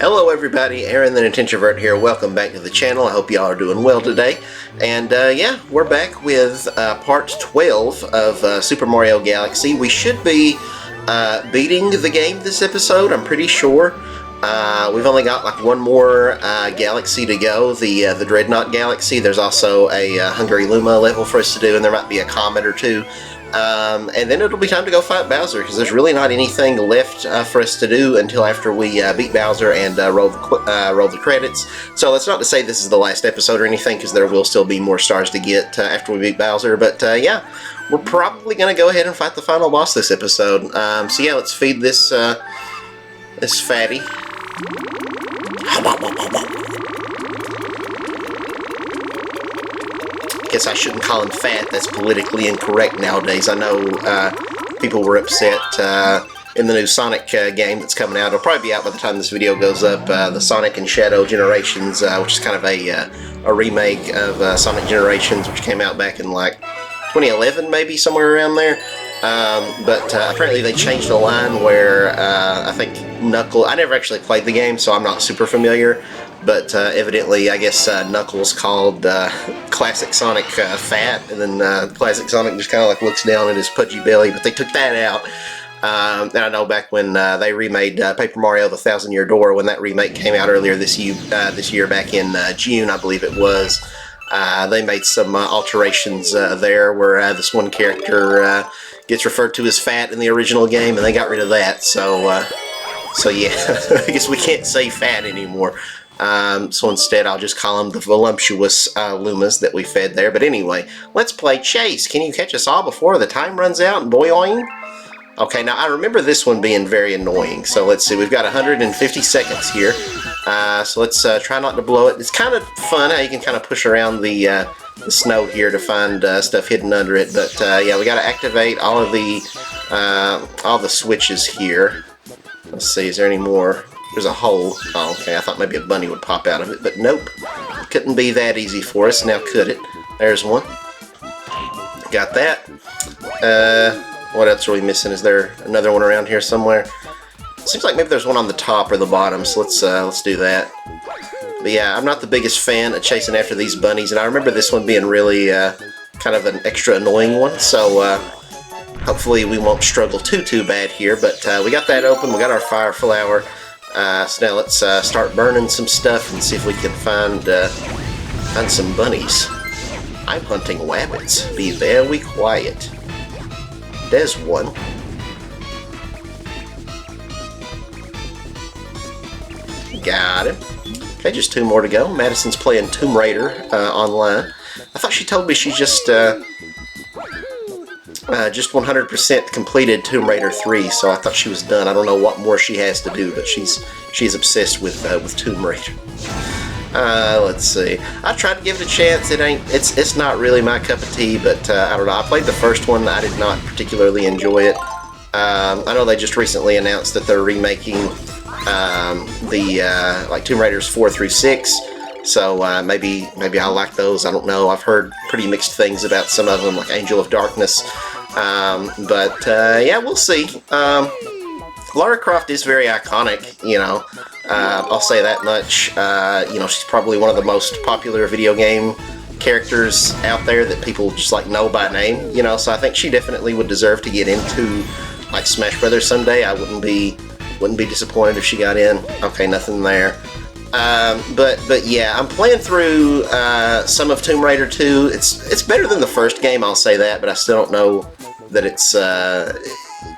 Hello everybody, Aaron the Nintintrovert here. Welcome back to the channel. I hope y'all are doing well today. And yeah, we're back with part 12 of Super Mario Galaxy. We should be beating the game this episode, I'm pretty sure. We've only got like one more galaxy to go, the Dreadnought Galaxy. There's also a Hungry Luma level for us to do, and there might be a comet or two. And then it'll be time to go fight Bowser, because there's really not anything left for us to do until after we beat Bowser and roll the credits. So that's not to say this is the last episode or anything, because there will still be more stars to get after we beat Bowser. But yeah, we're probably going to go ahead and fight the final boss this episode. So yeah, let's feed this this fatty. Guess I shouldn't call him fat. That's politically incorrect nowadays. I know people were upset in the new Sonic game that's coming out. It'll probably be out by the time this video goes up. The Sonic and Shadow Generations, which is kind of a remake of Sonic Generations, which came out back in like 2011, maybe somewhere around there. But apparently they changed the line where I think Knuckles. I never actually played the game, so I'm not super familiar. But evidently, I guess Knuckles called Classic Sonic fat, and then Classic Sonic just kind of like looks down at his pudgy belly. But they took that out. And I know back when they remade Paper Mario: The Thousand-Year Door, when that remake came out earlier this year, back in June, I believe it was. They made some alterations there, where this one character gets referred to as fat in the original game, and they got rid of that. So yeah, I guess we can't say fat anymore. So instead I'll just call them the voluptuous Lumas that we fed there. But anyway, let's play Chase. Can you catch us all before the time runs out? Boing. Okay, now I remember this one being very annoying. So let's see, we've got 150 seconds here. So let's try not to blow it. It's kind of fun how you can kind of push around the snow here to find stuff hidden under it. But yeah, we got to activate all the switches here. Let's see, is there any more? There's a hole. Oh, okay, I thought maybe a bunny would pop out of it, but nope. Couldn't be that easy for us, now could it? There's one. Got that. What else are we missing? Is there another one around here somewhere? Seems like maybe there's one on the top or the bottom, so let's do that. But yeah, I'm not the biggest fan of chasing after these bunnies, and I remember this one being really kind of an extra annoying one, so hopefully we won't struggle too bad here. But we got that open, we got our fire flower. So now let's start burning some stuff and see if we can find some bunnies. I'm hunting wabbits. Be very quiet. There's one. Got him. Okay, just two more to go. Madison's playing Tomb Raider online. I thought she told me she just 100% completed Tomb Raider 3, so I thought she was done. I don't know what more she has to do, but she's obsessed with Tomb Raider. Let's see. I tried to give it a chance. It's not really my cup of tea, but I don't know. I played the first one. I did not particularly enjoy it. I know they just recently announced that they're remaking like Tomb Raiders 4 through 6. So maybe I'll like those. I don't know. I've heard pretty mixed things about some of them, like Angel of Darkness. But yeah, we'll see. Lara Croft is very iconic, you know. I'll say that much. You know, she's probably one of the most popular video game characters out there that people just like know by name, you know. So I think she definitely would deserve to get into like Smash Brothers someday. I wouldn't be disappointed if she got in. Okay, nothing there. But yeah, I'm playing through some of Tomb Raider 2. It's better than the first game, I'll say that, but I still don't know that it's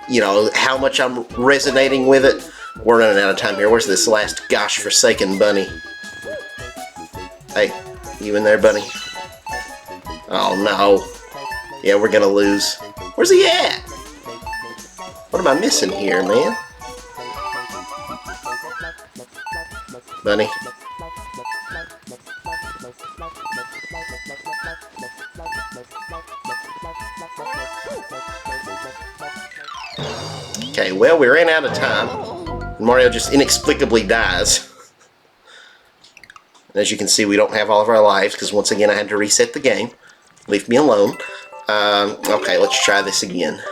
you know, how much I'm resonating with it. We're running out of time here. Where's this last gosh forsaken bunny? Hey, you in there, bunny? Oh no. Yeah, we're gonna lose. Where's he at? What am I missing here, man? Bunny. Okay, well, we ran out of time. Mario just inexplicably dies. As you can see, we don't have all of our lives, because once again I had to reset the game. Leave me alone. Okay, let's try this again.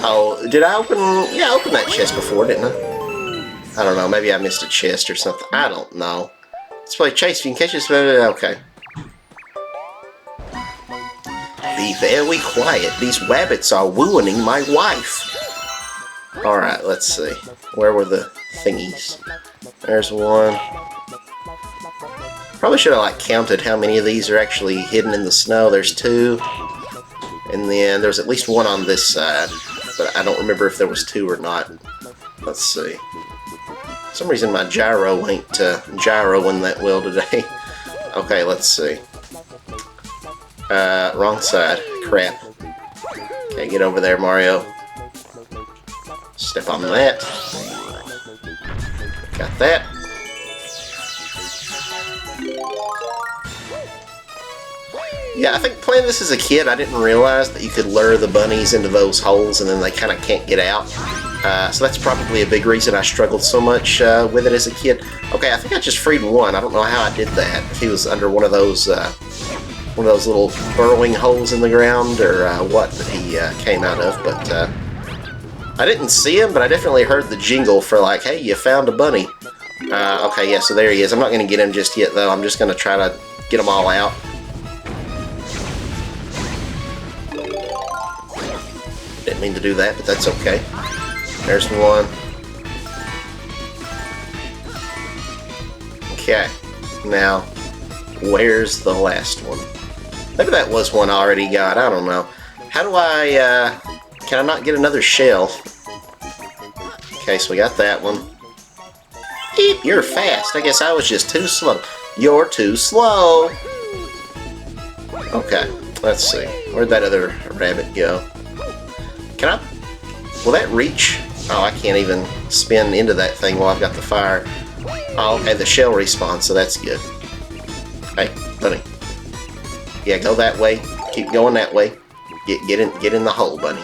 Oh, did I open... Yeah, I opened that chest before, didn't I? I don't know, maybe I missed a chest or something. I don't know. Let's play chase. If you can catch us, okay. Be very quiet. These rabbits are ruining my wife. Alright, let's see. Where were the thingies? There's one. Probably should have like counted how many of these are actually hidden in the snow. There's 2. And then there's at least one on this side. But I don't remember if there was 2 or not. Let's see. For some reason my gyro ain't gyroing that well today. Okay, let's see. Wrong side. Crap. Okay, get over there, Mario. Step on that. Got that. Yeah, I think playing this as a kid, I didn't realize that you could lure the bunnies into those holes and then they kind of can't get out. So that's probably a big reason I struggled so much with it as a kid. Okay, I think I just freed one. I don't know how I did that. If he was under one of those little burrowing holes in the ground or what that he came out of, but I didn't see him, but I definitely heard the jingle for like, hey, you found a bunny. Okay, yeah, so there he is. I'm not going to get him just yet, though. I'm just going to try to get them all out. Didn't mean to do that, but that's okay. There's one. Okay, now, where's the last one? Maybe that was one I already got, I don't know. How do I, can I not get another shell? Okay, so we got that one. Eep, you're fast. I guess I was just too slow. You're too slow. Okay, let's see. Where'd that other rabbit go? Can I? Will that reach? Oh, I can't even spin into that thing while I've got the fire. Oh, okay, the shell respawns, so that's good. Hey, bunny. Yeah, go that way. Keep going that way. Get in the hole, bunny.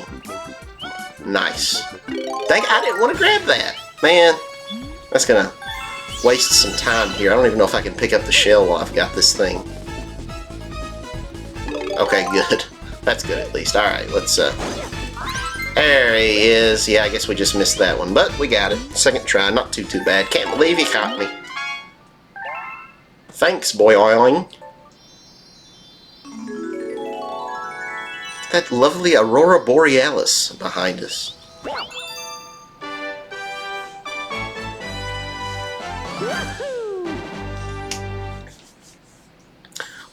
Nice. Dang, I didn't want to grab that. Man, that's gonna waste some time here. I don't even know if I can pick up the shell while I've got this thing. Okay, good. That's good at least. Alright, let's there he is. Yeah, I guess we just missed that one, but we got it. Second try, not too bad. Can't believe he caught me. Thanks, boy-oing. That lovely Aurora Borealis behind us.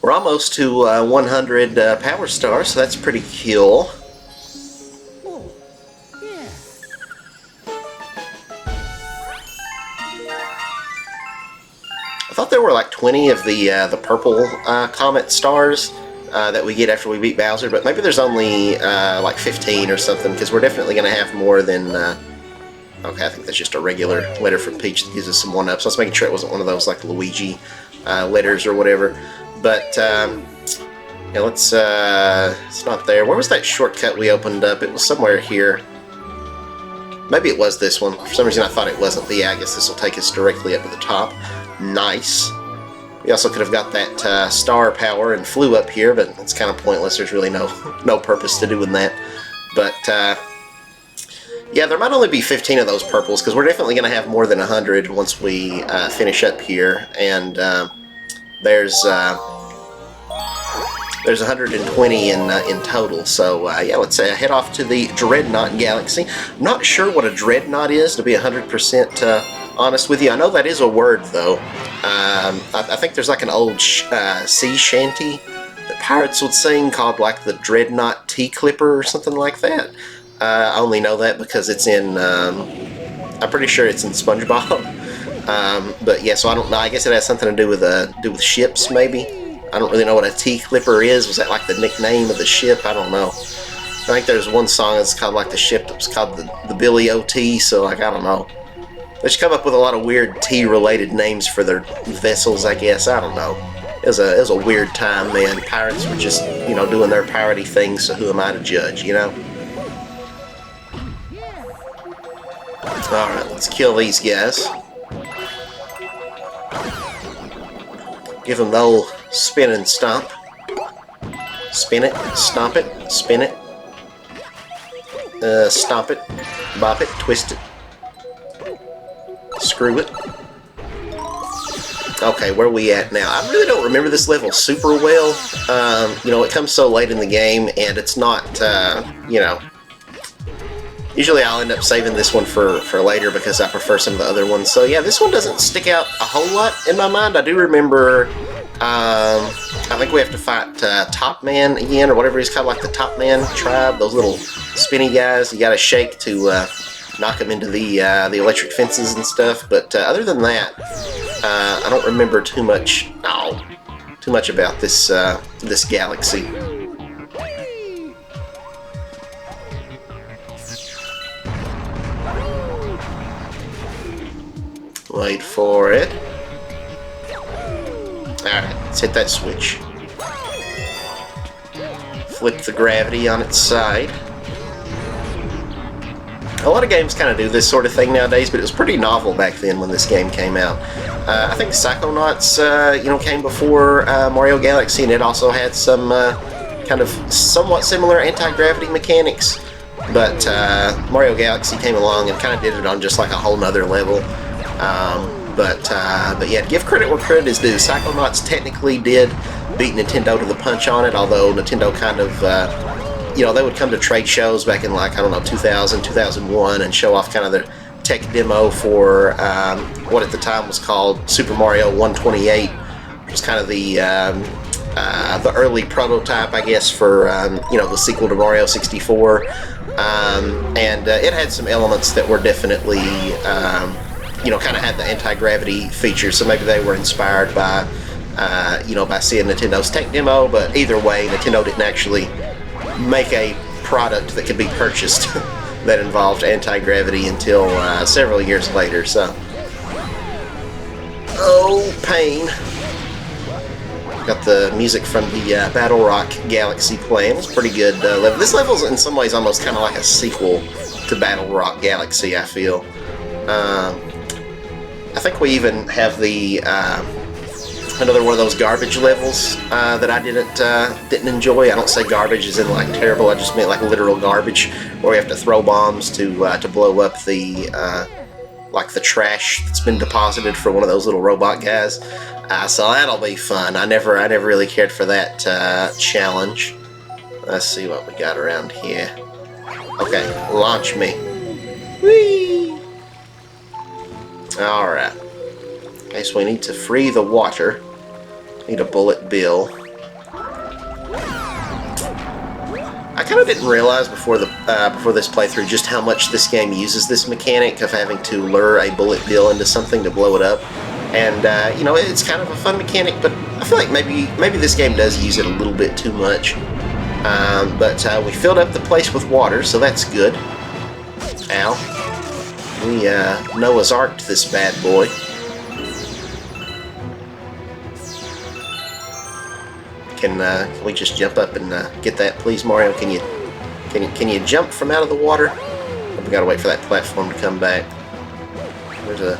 We're almost to 100 power stars, so that's pretty cool. I thought there were like 20 of the purple comet stars that we get after we beat Bowser, but maybe there's only like 15 or something, because we're definitely going to have more than... okay, I think that's just a regular letter from Peach that gives us some 1-ups. I was making sure it wasn't one of those like Luigi letters or whatever. But, yeah, let's, it's not there. Where was that shortcut we opened up? It was somewhere here. Maybe it was this one. For some reason I thought it wasn't, but yeah, I guess this will take us directly up to the top. Nice. We also could have got that star power and flew up here, but it's kind of pointless. There's really no purpose to doing that. But, yeah, there might only be 15 of those purples, because we're definitely going to have more than 100 once we finish up here. And there's 120 in total. So, yeah, let's head off to the Dreadnought Galaxy. I'm not sure what a Dreadnought is, to be 100% honest with you. I know that is a word, though. I think there's like an old sea shanty that pirates would sing called like the Dreadnought Tea Clipper or something like that. I only know that because it's in, I'm pretty sure it's in SpongeBob. But yeah, so I don't know. I guess it has something to do with ships, maybe. I don't really know what a tea clipper is. Was that like the nickname of the ship? I don't know. I think there's one song that's called like the ship that was called the Billy O.T., so like, I don't know. They should come up with a lot of weird tea-related names for their vessels, I guess. I don't know. It was a weird time, man. Pirates were just, you know, doing their piratey things, so who am I to judge, you know? Alright, let's kill these guys. Give them the old spin and stomp. Spin it, stomp it, spin it. Stomp it, bop it, twist it. screw it. Okay, where are we at now? I really don't remember this level super well. You know, it comes so late in the game, and it's not, you know... Usually I'll end up saving this one for later because I prefer some of the other ones. So yeah, this one doesn't stick out a whole lot in my mind. I do remember, I think we have to fight Top Man again, or whatever he's called, like the Top Man tribe, those little spinny guys. You gotta shake to knock them into the electric fences and stuff. But other than that, I don't remember too much about this, this galaxy. Wait for it. Alright, let's hit that switch. Flip the gravity on its side. A lot of games kind of do this sort of thing nowadays, but it was pretty novel back then when this game came out. I think Psychonauts, you know, came before Mario Galaxy, and it also had some kind of somewhat similar anti-gravity mechanics. But Mario Galaxy came along and kind of did it on just like a whole nother level. But yeah, give credit where credit is due. Psychonauts technically did beat Nintendo to the punch on it, although Nintendo kind of, you know, they would come to trade shows back in, like, I don't know, 2000, 2001, and show off kind of their tech demo for what at the time was called Super Mario 128. It was kind of the early prototype, I guess, for, you know, the sequel to Mario 64. And it had some elements that were definitely... you know, kind of had the anti-gravity features, so maybe they were inspired by, you know, by seeing Nintendo's tech demo, but either way, Nintendo didn't actually make a product that could be purchased that involved anti-gravity until several years later, so... Oh, pain. Got the music from the Battle Rock Galaxy playing. It's pretty good level. This level's in some ways almost kind of like a sequel to Battle Rock Galaxy, I feel. I think we even have the another one of those garbage levels that I didn't enjoy. I don't say garbage as in like terrible. I just mean like literal garbage, where we have to throw bombs to blow up the like the trash that's been deposited for one of those little robot guys. So that'll be fun. I never really cared for that challenge. Let's see what we got around here. Okay, launch me. Whee! Alright. Okay, so we need to free the water. Need a bullet bill. I kind of didn't realize before this playthrough just how much this game uses this mechanic of having to lure a bullet bill into something to blow it up. And, you know, it's kind of a fun mechanic, but I feel like maybe this game does use it a little bit too much. But we filled up the place with water, so that's good. Ow. We Noah's Ark'd this bad boy. Can we just jump up and get that, please, Mario? Can you jump from out of the water? We gotta wait for that platform to come back. There's a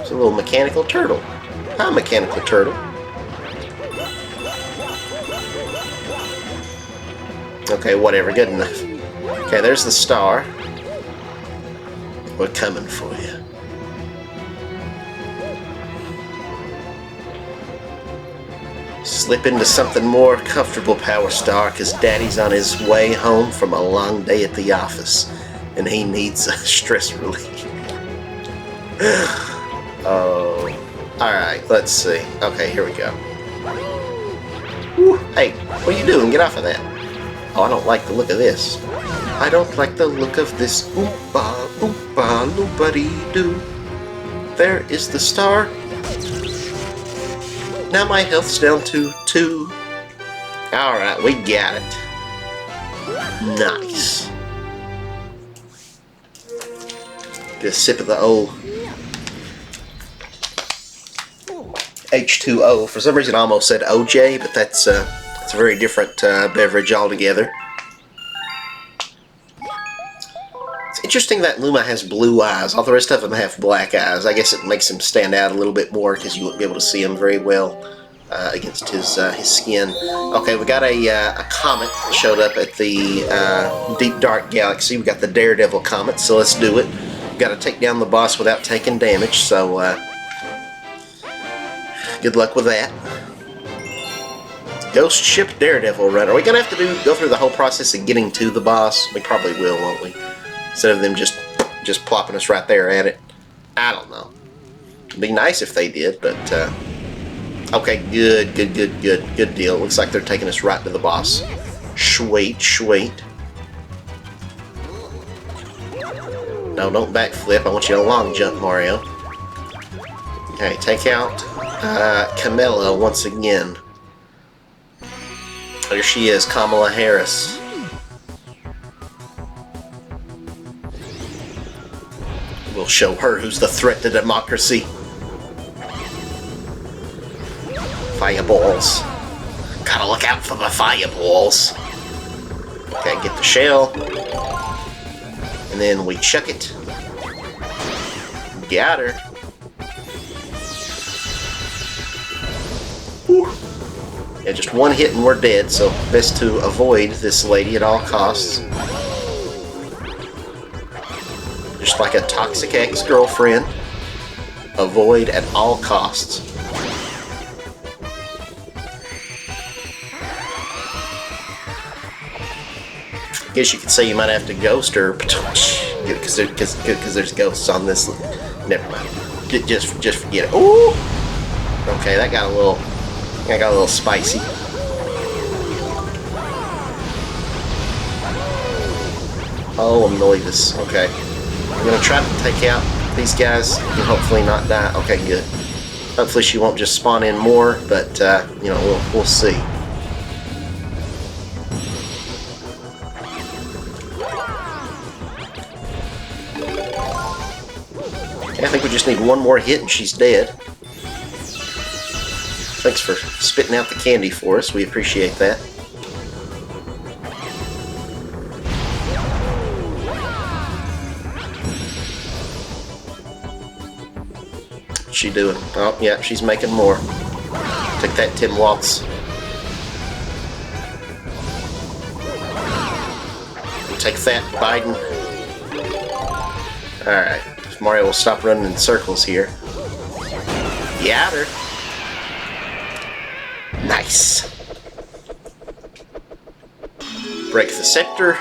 little mechanical turtle. Hi, mechanical turtle. Okay, whatever, good enough. Okay, there's the star. We're coming for you. Slip into something more comfortable, Power Star, because Daddy's on his way home from a long day at the office, and he needs a stress relief. Oh. Alright, let's see. Okay, here we go. Woo. Hey, what are you doing? Get off of that. Oh, I don't like the look of this. I don't like the look of this. Oompa, oompa, loopity-doo. There is the star. Now my health's down to 2. Alright, we got it. Nice. Get a sip of the old H2O. For some reason I almost said OJ, but that's a very different beverage altogether. It's interesting that Luma has blue eyes. All the rest of them have black eyes. I guess it makes him stand out a little bit more because you wouldn't be able to see him very well against his skin. Okay, we got a comet that showed up at the Deep Dark Galaxy. We got the Daredevil comet, so let's do it. got to take down the boss without taking damage, so good luck with that. Ghost Ship Daredevil run. Are we gonna have to go through the whole process of getting to the boss? We probably will, won't we? Instead of them just plopping us right there at it. I don't know. It'd be nice if they did, but okay, good deal. Looks like they're taking us right to the boss. Sweet. No, don't backflip. I want you to long jump, Mario. Okay, take out Camilla once again. There she is, Kamala Harris. We'll show her who's the threat to democracy. Fireballs. Gotta look out for the fireballs. Okay, get the shell. And then we chuck it. Got her. Whew. Yeah, just one hit and we're dead, so best to avoid this lady at all costs. Just like a toxic ex-girlfriend. Avoid at all costs. Guess you could say you might have to ghost her because there's ghosts on this. Never mind. Just forget it. Ooh. Okay, that got a little spicy. Oh, Anoidus. Okay, I'm gonna try to take out these guys and hopefully not die. Okay, good. Hopefully she won't just spawn in more, but you know, we'll see. I think we just need one more hit and she's dead. Thanks for spitting out the candy for us. We appreciate that. What's she doing? Oh, yeah, she's making more. Take that, Tim Waltz. Take that, Biden. Alright. Mario will stop running in circles here. Got her. Nice. Break the scepter.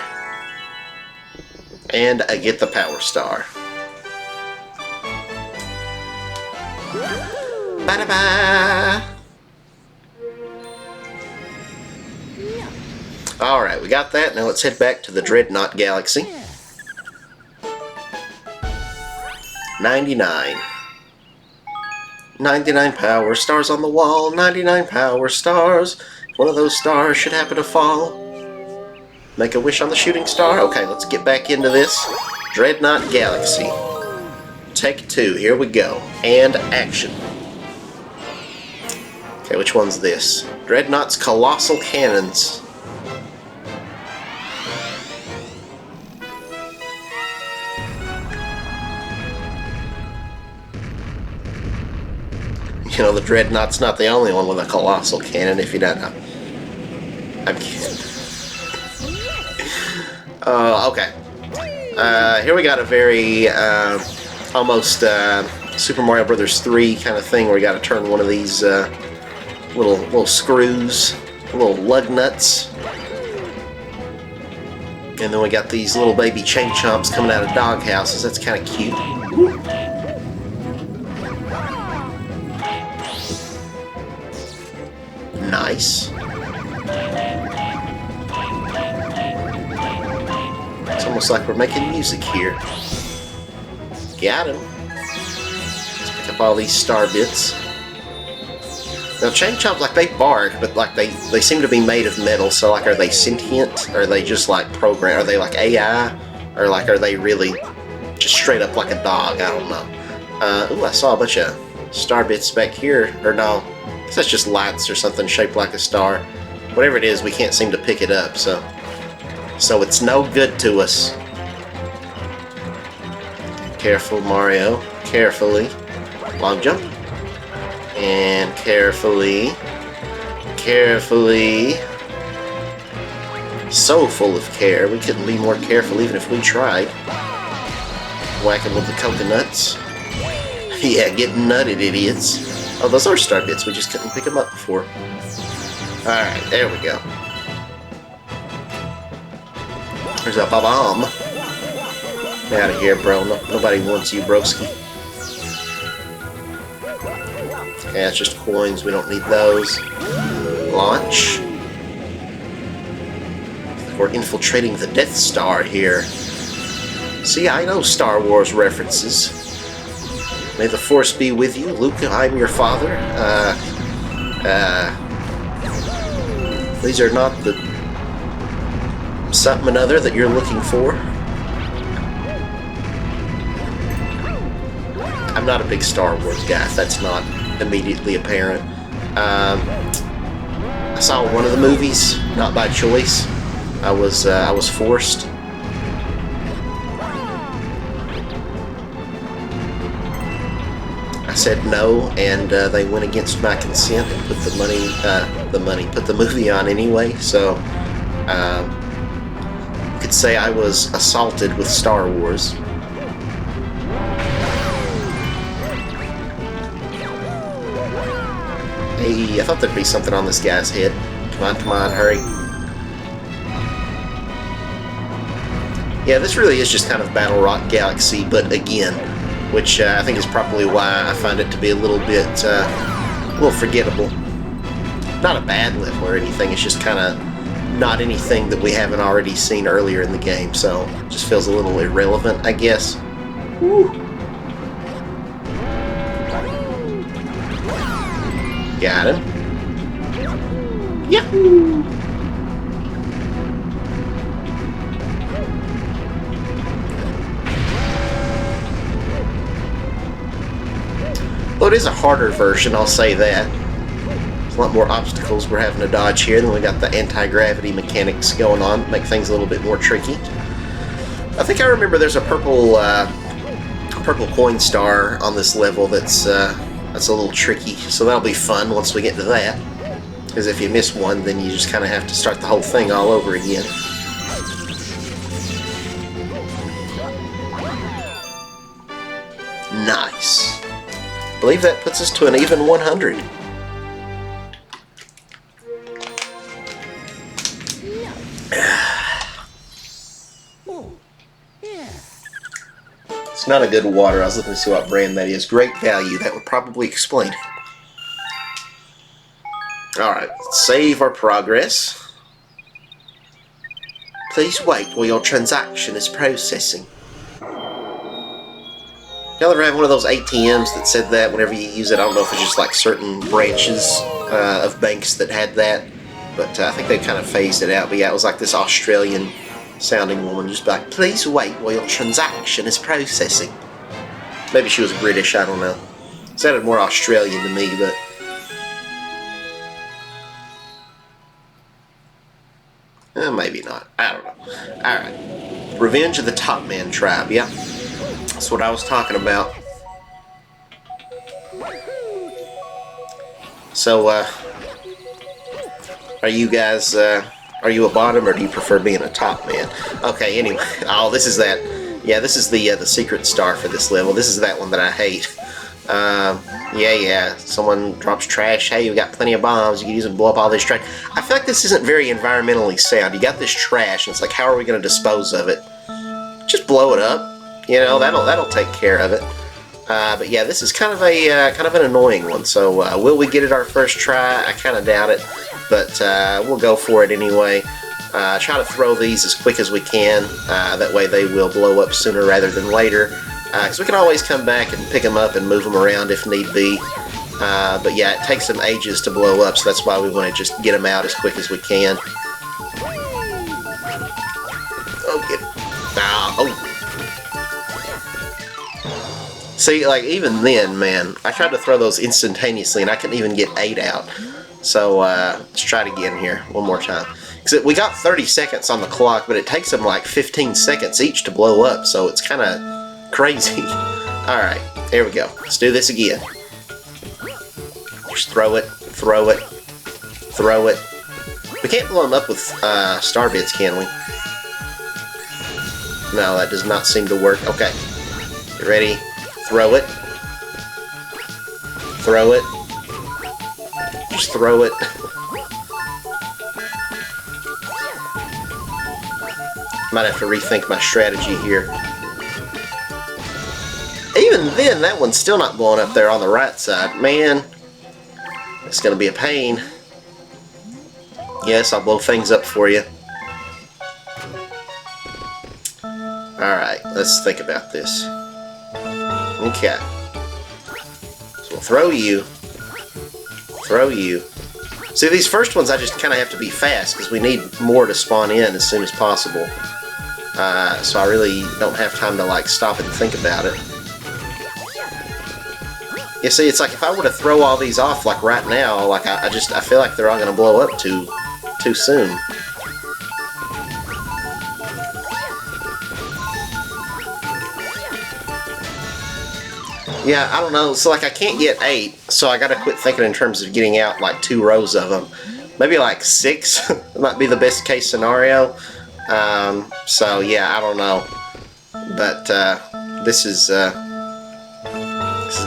And I get the power star. Bye-bye. Alright, we got that. Now let's head back to the Dreadnought Galaxy. 99. 99 power stars on the wall. 99 power stars. One of those stars should happen to fall. Make a wish on the shooting star. Okay, let's get back into this. Dreadnought Galaxy. Take 2. Here we go. And action. Okay, which one's this? Dreadnought's Colossal Cannons. You know, the Dreadnought's not the only one with a colossal cannon, if you don't know. I'm kidding. Okay. Here we got a very, almost Super Mario Brothers 3 kind of thing where you got to turn one of these little screws, little lug nuts. And then we got these little baby chain chomps coming out of dog houses. That's kind of cute. Nice. It's almost like we're making music here. Got him. Let's pick up all these star bits. Now, chain chomps, like, they bark, but like they seem to be made of metal. So, like, are they sentient? Or are they just like programmed? Are they like AI? Or like, are they really just straight up like a dog? I don't know. Ooh, I saw a bunch of star bits back here. Or no. That's just lights or something shaped like a star. Whatever it is, we can't seem to pick it up, so it's no good to us. Careful, Mario. Carefully. Long jump. And carefully. Carefully. So full of care. We couldn't be more careful even if we tried. Whack them with the coconuts. Yeah, get nutted, idiots. Oh, those are star bits. We just couldn't pick them up before. Alright, there we go. There's a bomb. Get out of here, bro. Nobody wants you, broski. Yeah, it's just coins. We don't need those. Launch. We're infiltrating the Death Star here. See, I know Star Wars references. May the Force be with you, Luke. I'm your father. These are not the something another that you're looking for. I'm not a big Star Wars guy, if that's not immediately apparent. I saw one of the movies, not by choice. I was forced. I said no, and they went against my consent and put put the movie on anyway. So you could say I was assaulted with Star Wars. Hey, I thought there'd be something on this guy's head. Come on, hurry. Yeah, this really is just kind of Battle Rock Galaxy, but again, which I think is probably why I find it to be a little bit, a little forgettable. Not a bad level or anything, it's just kind of not anything that we haven't already seen earlier in the game, so it just feels a little irrelevant, I guess. Woo. Got him. Yahoo! Well, it is a harder version, I'll say that. There's a lot more obstacles we're having to dodge here. Then we got the anti-gravity mechanics going on, make things a little bit more tricky. I think I remember there's a purple coin star on this level that's a little tricky, so that'll be fun once we get to that. Because if you miss one, then you just kind of have to start the whole thing all over again. Nice. I believe that puts us to an even 100. It's not a good water. I was looking to see what brand that is. Great value. That would probably explain it. Alright, save our progress. Please wait while your transaction is processing. Y'all ever have one of those ATMs that said that whenever you use it? I don't know if it's just like certain branches of banks that had that, but I think they kind of phased it out. But yeah, it was like this Australian sounding woman just like, please wait while your transaction is processing. Maybe she was British, I don't know. It sounded more Australian to me, but... maybe not. I don't know. Alright. Revenge of the Top Man Tribe, yeah. That's what I was talking about. So, are you guys, are you a bottom or do you prefer being a top man? Okay, anyway. Oh, this is that. Yeah, this is the secret star for this level. This is that one that I hate. Yeah. Someone drops trash. Hey, we got plenty of bombs. You can use them to blow up all this trash. I feel like this isn't very environmentally sound. You got this trash, and it's like, how are we going to dispose of it? Just blow it up. You know, that'll take care of it. But yeah, this is kind of an annoying one. So will we get it our first try? I kind of doubt it, but we'll go for it anyway. Try to throw these as quick as we can. That way they will blow up sooner rather than later. Because we can always come back and pick them up and move them around if need be. But yeah, it takes them ages to blow up, so that's why we want to just get them out as quick as we can. Oh, get it. Oh. See, like, even then, man, I tried to throw those instantaneously, and I couldn't even get 8 out. So, let's try it again here, one more time. Because we got 30 seconds on the clock, but it takes them like 15 seconds each to blow up, so it's kind of crazy. Alright, there we go. Let's do this again. Just throw it, throw it, throw it. We can't blow them up with star bits, can we? No, that does not seem to work. Okay. You ready? Throw it. Throw it. Just throw it. Might have to rethink my strategy here. Even then, that one's still not blowing up there on the right side. Man, it's going to be a pain. Yes, I'll blow things up for you. Alright, let's think about this. Okay. So we'll throw you. Throw you. See, these first ones I just kind of have to be fast because we need more to spawn in as soon as possible. So I really don't have time to like stop and think about it. You see, it's like if I were to throw all these off like right now, like I feel like they're all going to blow up too soon. Yeah, I don't know. So like I can't get 8, so I got to quit thinking in terms of getting out like 2 rows of them. Maybe like 6 might be the best case scenario. So yeah, I don't know, but this is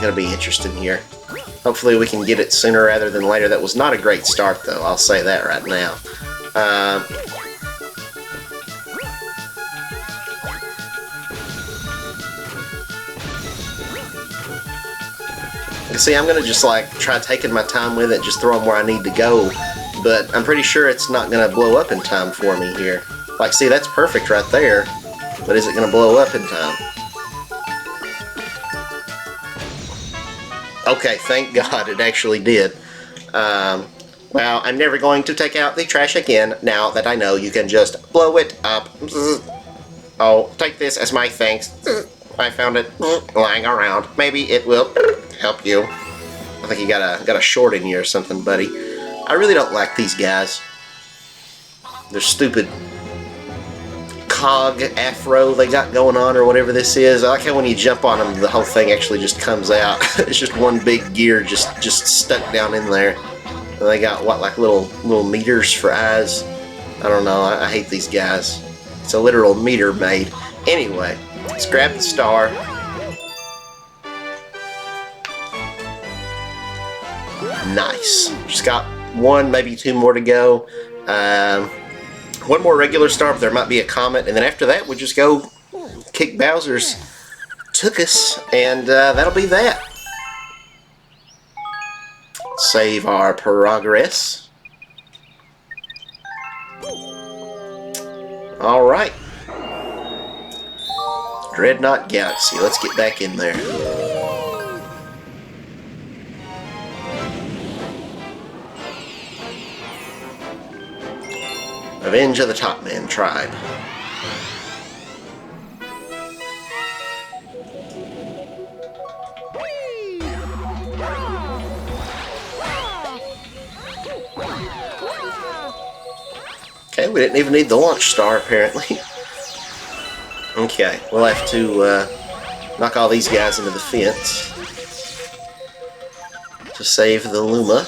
going to be interesting here. Hopefully we can get it sooner rather than later. That was not a great start, though. I'll say that right now. See, I'm going to just like try taking my time with it, just throw them where I need to go, but I'm pretty sure it's not going to blow up in time for me here. Like, see, that's perfect right there, but is it going to blow up in time? Okay, thank God it actually did. Well, I'm never going to take out the trash again now that I know you can just blow it up. Oh, take this as my thanks. I found it lying around. Maybe it will help you. I think you got a short in you or something, buddy. I really don't like these guys. They're stupid cog afro they got going on, or whatever this is. I like how when you jump on them, the whole thing actually just comes out. It's just one big gear just stuck down in there. And they got what, like little meters for eyes. I don't know. I hate these guys. It's a literal meter maid. Anyway, let's grab the star. Nice. Just got 1, maybe 2 more to go. 1 more regular star, but there might be a comet, and then after that we just go kick Bowser's Tuchus, and that'll be that. Save our progress. Alright. Dreadnought Galaxy. Let's get back in there. Revenge of the Top Man Tribe. Okay, we didn't even need the launch star, apparently. Okay, we'll have to knock all these guys into the fence to save the Luma.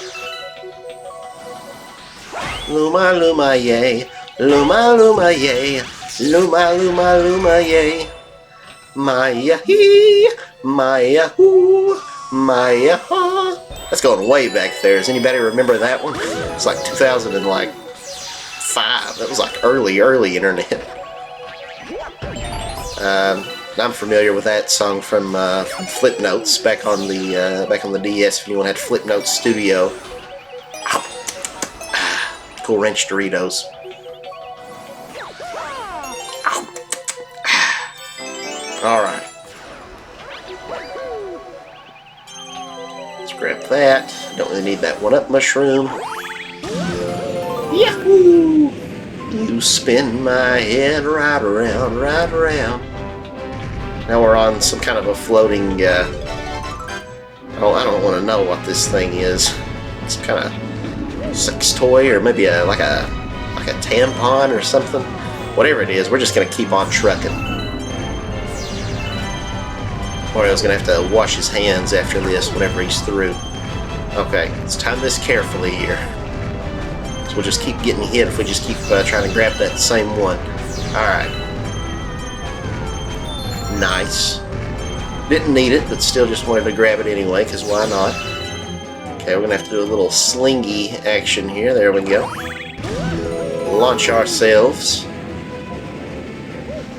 Luma, Luma, yay. Luma, Luma, yay. Luma, Luma, Luma, yay. Maya hee, Maya hoo, Maya ha. That's going way back there. Does anybody remember that one? It's like 2005. That was like early internet. I'm familiar with that song from Flipnotes back on the DS. If anyone had Flipnotes Studio. Cool Ranch Doritos. Alright. Let's grab that. Don't really need that 1-up mushroom. Yahoo! You spin my head right around, right around. Now we're on some kind of a floating, I don't want to know what this thing is. It's kind of sex toy, or maybe like a tampon or something. Whatever it is, we're just gonna keep on trucking. Mario's gonna have to wash his hands after this whenever he's through. Okay, let's time this carefully here. So we'll just keep getting hit if we just keep trying to grab that same one. Alright. Nice. Didn't need it, but still just wanted to grab it anyway, because why not? Okay, we're going to have to do a little slingy action here. There we go. Launch ourselves.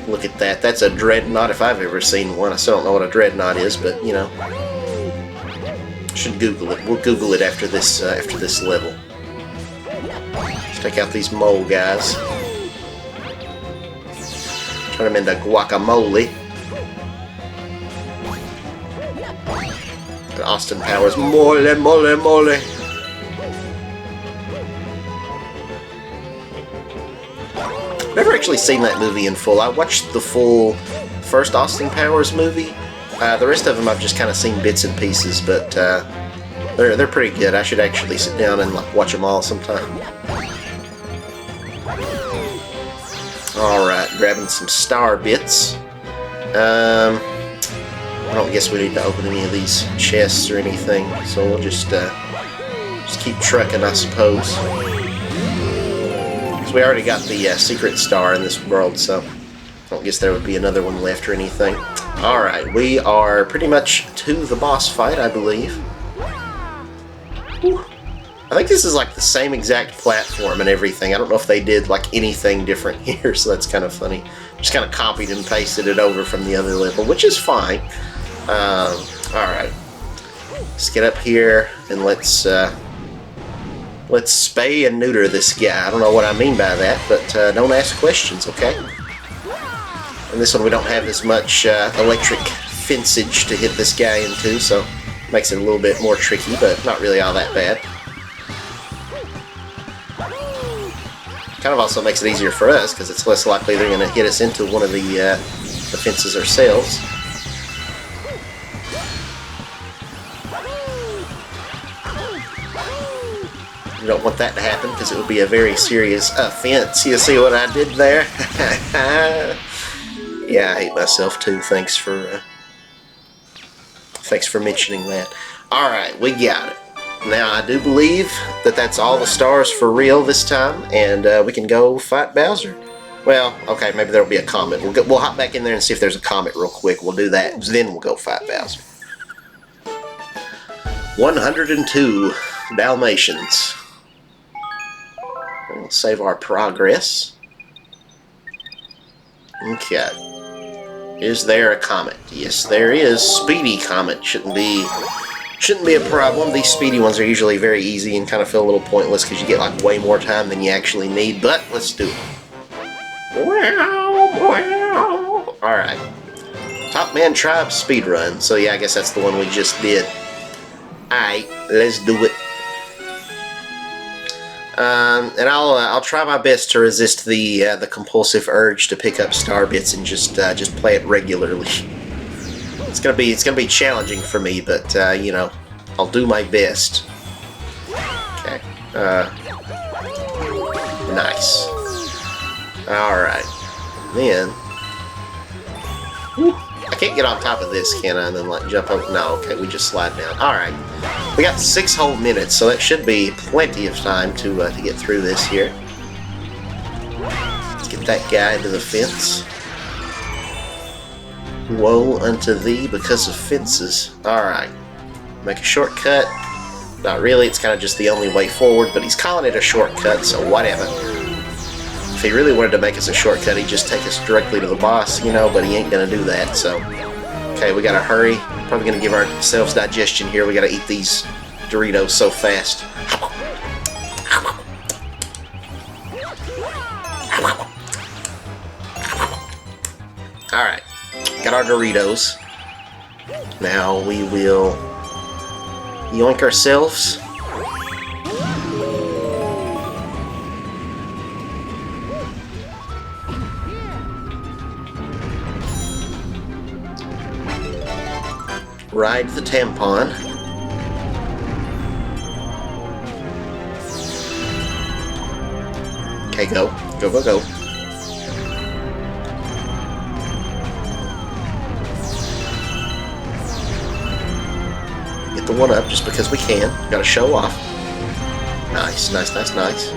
Look at that. That's a dreadnought if I've ever seen one. I still don't know what a dreadnought is, but, you know. Should Google it. We'll Google it after this level. Let's take out these mole guys. Turn them into guacamole. Austin Powers, mole, mole, mole. Never actually seen that movie in full. I watched the full first Austin Powers movie. The rest of them I've just kind of seen bits and pieces, but they're pretty good. I should actually sit down and watch them all sometime. All right, grabbing some star bits. I don't guess we need to open any of these chests or anything, so we'll just keep trucking, I suppose. Because we already got the secret star in this world, so I don't guess there would be another one left or anything. Alright, we are pretty much to the boss fight, I believe. Whew. I think this is like the same exact platform and everything. I don't know if they did like anything different here, so that's kind of funny. Just kind of copied and pasted it over from the other level, which is fine. Alright. Let's get up here and let's spay and neuter this guy. I don't know what I mean by that, but don't ask questions, okay? And this one we don't have as much electric fencage to hit this guy into, so makes it a little bit more tricky, but not really all that bad. Kind of also makes it easier for us, because it's less likely they're going to hit us into one of the fences ourselves. You don't want that to happen, because it would be a very serious offense. You see what I did there? Yeah, I hate myself too. Thanks for mentioning that. Alright, we got it. Now, I do believe that that's all the stars for real this time, and we can go fight Bowser. Well, okay, maybe there'll be a comet. We'll hop back in there and see if there's a comet real quick. We'll do that, then we'll go fight Bowser. 102 Dalmatians. We'll save our progress. Okay. Is there a comet? Yes, there is. Speedy comet shouldn't be a problem. These speedy ones are usually very easy and kind of feel a little pointless because you get like way more time than you actually need, but let's do it. Alright. Top Man Tribe speedrun. So yeah, I guess that's the one we just did. Alright, let's do it. And I'll try my best to resist the compulsive urge to pick up star bits and just play it regularly. It's gonna be challenging for me, but you know, I'll do my best. Okay. Nice. All right. Then. I can't get on top of this, can I? And then like jump up? No. Okay, we just slide down. All right. We got 6 whole minutes, so that should be plenty of time to get through this here. Let's get that guy into the fence. Woe unto thee because of fences. Alright. Make a shortcut. Not really, it's kind of just the only way forward, but he's calling it a shortcut, so whatever. If he really wanted to make us a shortcut, he'd just take us directly to the boss, you know, but he ain't gonna do that, so. Okay, we gotta hurry. Probably gonna give ourselves digestion here. We gotta eat these Doritos so fast. Alright. Got our Doritos. Now we will yoink ourselves. Ride the tampon. Okay, go. Go, go, go. Get the one up just because we can. Gotta show off. Nice, nice, nice, nice.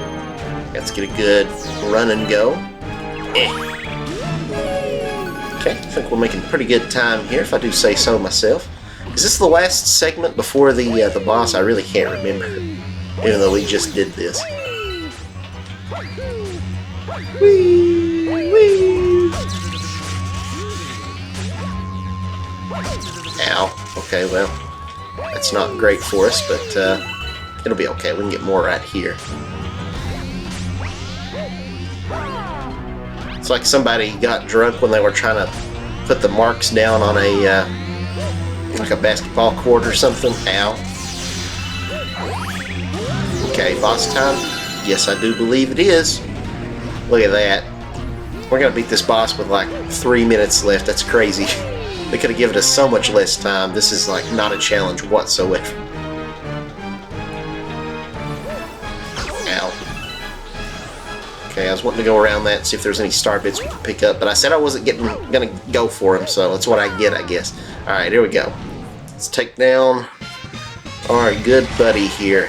Let's get a good run and go. Okay, Okay, I think we're making pretty good time here, if I do say so myself. Is this the last segment before the boss? I really can't remember, even though we just did this. Whee! Whee! Ow. Okay, well, that's not great for us, but it'll be okay. We can get more right here. It's like somebody got drunk when they were trying to put the marks down on a like a basketball court or something. Ow. Okay, boss time? Yes, I do believe it is. Look at that. We're gonna beat this boss with like 3 minutes left. That's crazy. They could have given us so much less time. This is like not a challenge whatsoever. Ow. Okay, I was wanting to go around that and see if there's any star bits we could pick up, but I said I wasn't gonna go for him, so that's what I get, I guess. Alright, here we go. Let's take down our good buddy here.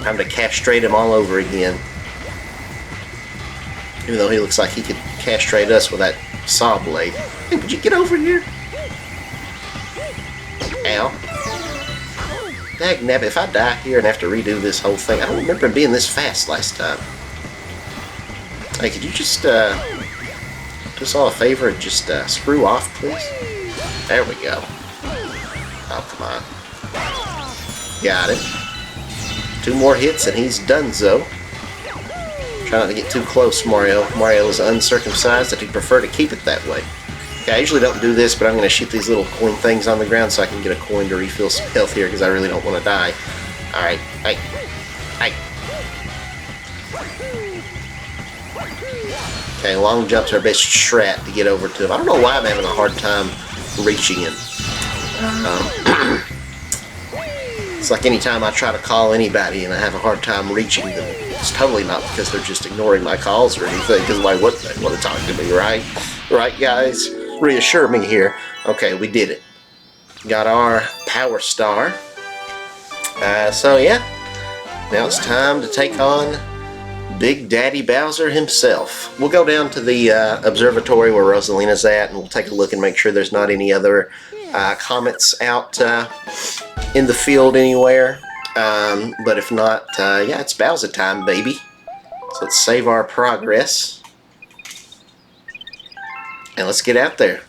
Time to castrate him all over again. Even though he looks like he could castrate us with that saw blade. Hey, would you get over here? Ow. Dagnabbit, if I die here and have to redo this whole thing, I don't remember him being this fast last time. Hey, could you just do us all a favor and just screw off, please? There we go. Oh, come on. Got it. 2 more hits and he's donezo. Try not to get too close, Mario. Mario is uncircumcised, that he'd prefer to keep it that way. Okay, I usually don't do this, but I'm going to shoot these little coin things on the ground so I can get a coin to refill some health here, because I really don't want to die. Alright, hey. Hey. Okay, long jumps are best strat to get over to him. I don't know why I'm having a hard time reaching him. It's like anytime I try to call anybody and I have a hard time reaching them, it's totally not because they're just ignoring my calls or anything, because like, what, they want to talk to me, right? Right, guys? Reassure me here. Okay, we did it. Got our power star. So yeah, now it's time to take on Big Daddy Bowser himself. We'll go down to the observatory where Rosalina's at, and we'll take a look and make sure there's not any other comets out in the field anywhere. But if not, yeah, it's Bowser time, baby. So let's save our progress. And let's get out there.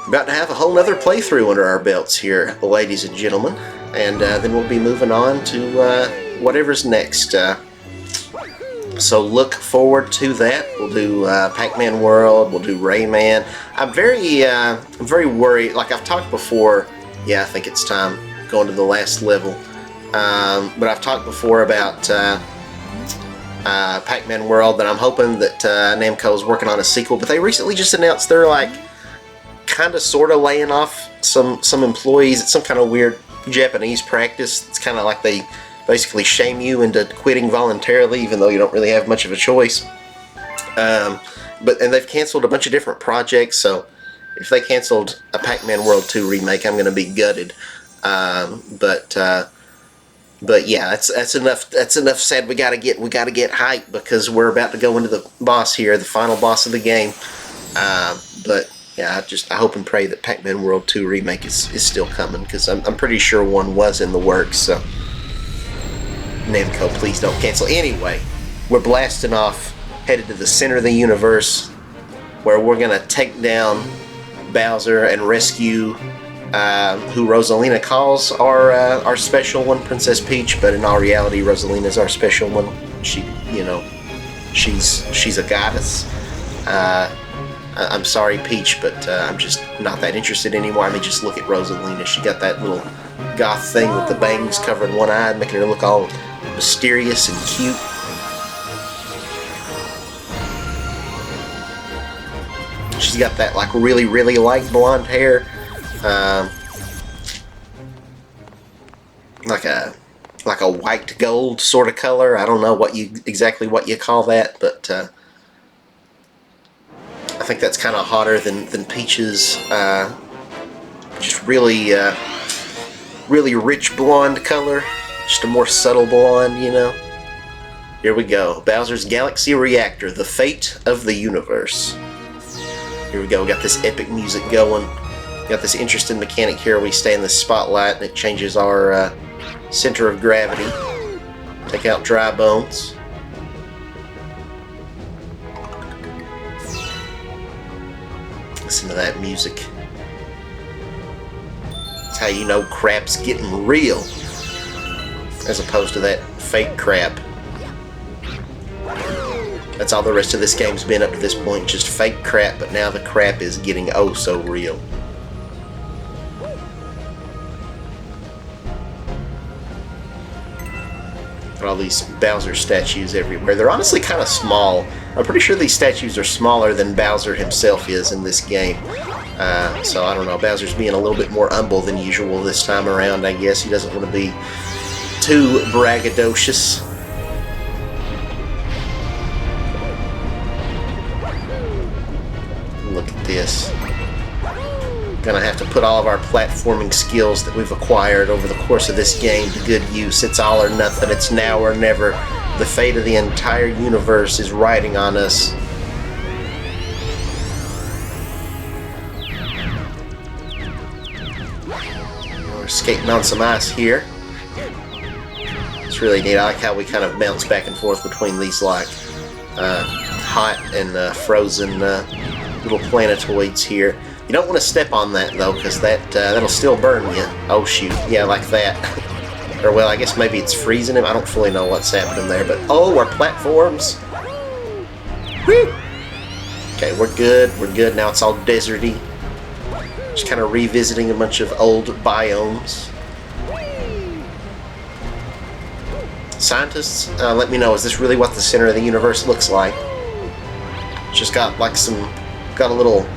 About to have a whole nother playthrough under our belts here, ladies and gentlemen. And then we'll be moving on to whatever's next. So look forward to that. We'll do Pac-Man World. We'll do Rayman. I'm very worried. Like I've talked before. Yeah, I think it's time going to the last level. But I've talked before about Pac-Man World, that I'm hoping that Namco is working on a sequel. But they recently just announced they're like kind of sort of laying off some employees. It's some kind of weird Japanese practice. It's kind of like they basically shame you into quitting voluntarily, even though you don't really have much of a choice. And they've canceled a bunch of different projects, so if they canceled a Pac-Man World 2 remake, I'm going to be gutted. But yeah, that's enough. That's enough said. We gotta get hype, because we're about to go into the boss here, the final boss of the game. But yeah, I hope and pray that Pac-Man World 2 remake is still coming, because I'm pretty sure one was in the works. So Namco, please don't cancel. Anyway, we're blasting off, headed to the center of the universe, where we're gonna take down Bowser and rescue who Rosalina calls our special one, Princess Peach. But in all reality, Rosalina's our special one. She, you know, she's a goddess. I'm sorry, Peach, but I'm just not that interested anymore. I mean, just look at Rosalina. She got that little goth thing with the bangs covering one eye, making her look all mysterious and cute. She's got that like really light blonde hair, like a white gold sort of color. I don't know exactly what you call that, but I think that's kind of hotter than Peach's just really rich blonde color. Just a more subtle blonde, you know. Here we go. Bowser's Galaxy Reactor, the fate of the universe. Here we go. We got this epic music going. Got this interesting mechanic here. We stay in the spotlight and it changes our center of gravity. Take out dry bones. Listen to that music. That's how you know crap's getting real, as opposed to that fake crap. That's all the rest of this game's been up to this point, just fake crap, but now the crap is getting oh so real. All these Bowser statues everywhere. They're honestly kind of small. I'm pretty sure these statues are smaller than Bowser himself is in this game. So I don't know, Bowser's being a little bit more humble than usual this time around, I guess. He doesn't want to be too braggadocious. Look at this. Gonna have to put all of our platforming skills that we've acquired over the course of this game to good use. It's all or nothing. It's now or never. The fate of the entire universe is riding on us. We're skating on some ice here. It's really neat. I like how we kind of bounce back and forth between these like hot and frozen little planetoids here. You don't want to step on that though, because that'll still burn you. Oh shoot, yeah, like that. Or well, I guess maybe it's freezing him. I don't fully know what's happening there, but oh, our platforms. Whee! Okay, we're good. We're good now. It's all deserty. Just kind of revisiting a bunch of old biomes. Scientists, let me know. Is this really what the center of the universe looks like? It's just got like got a little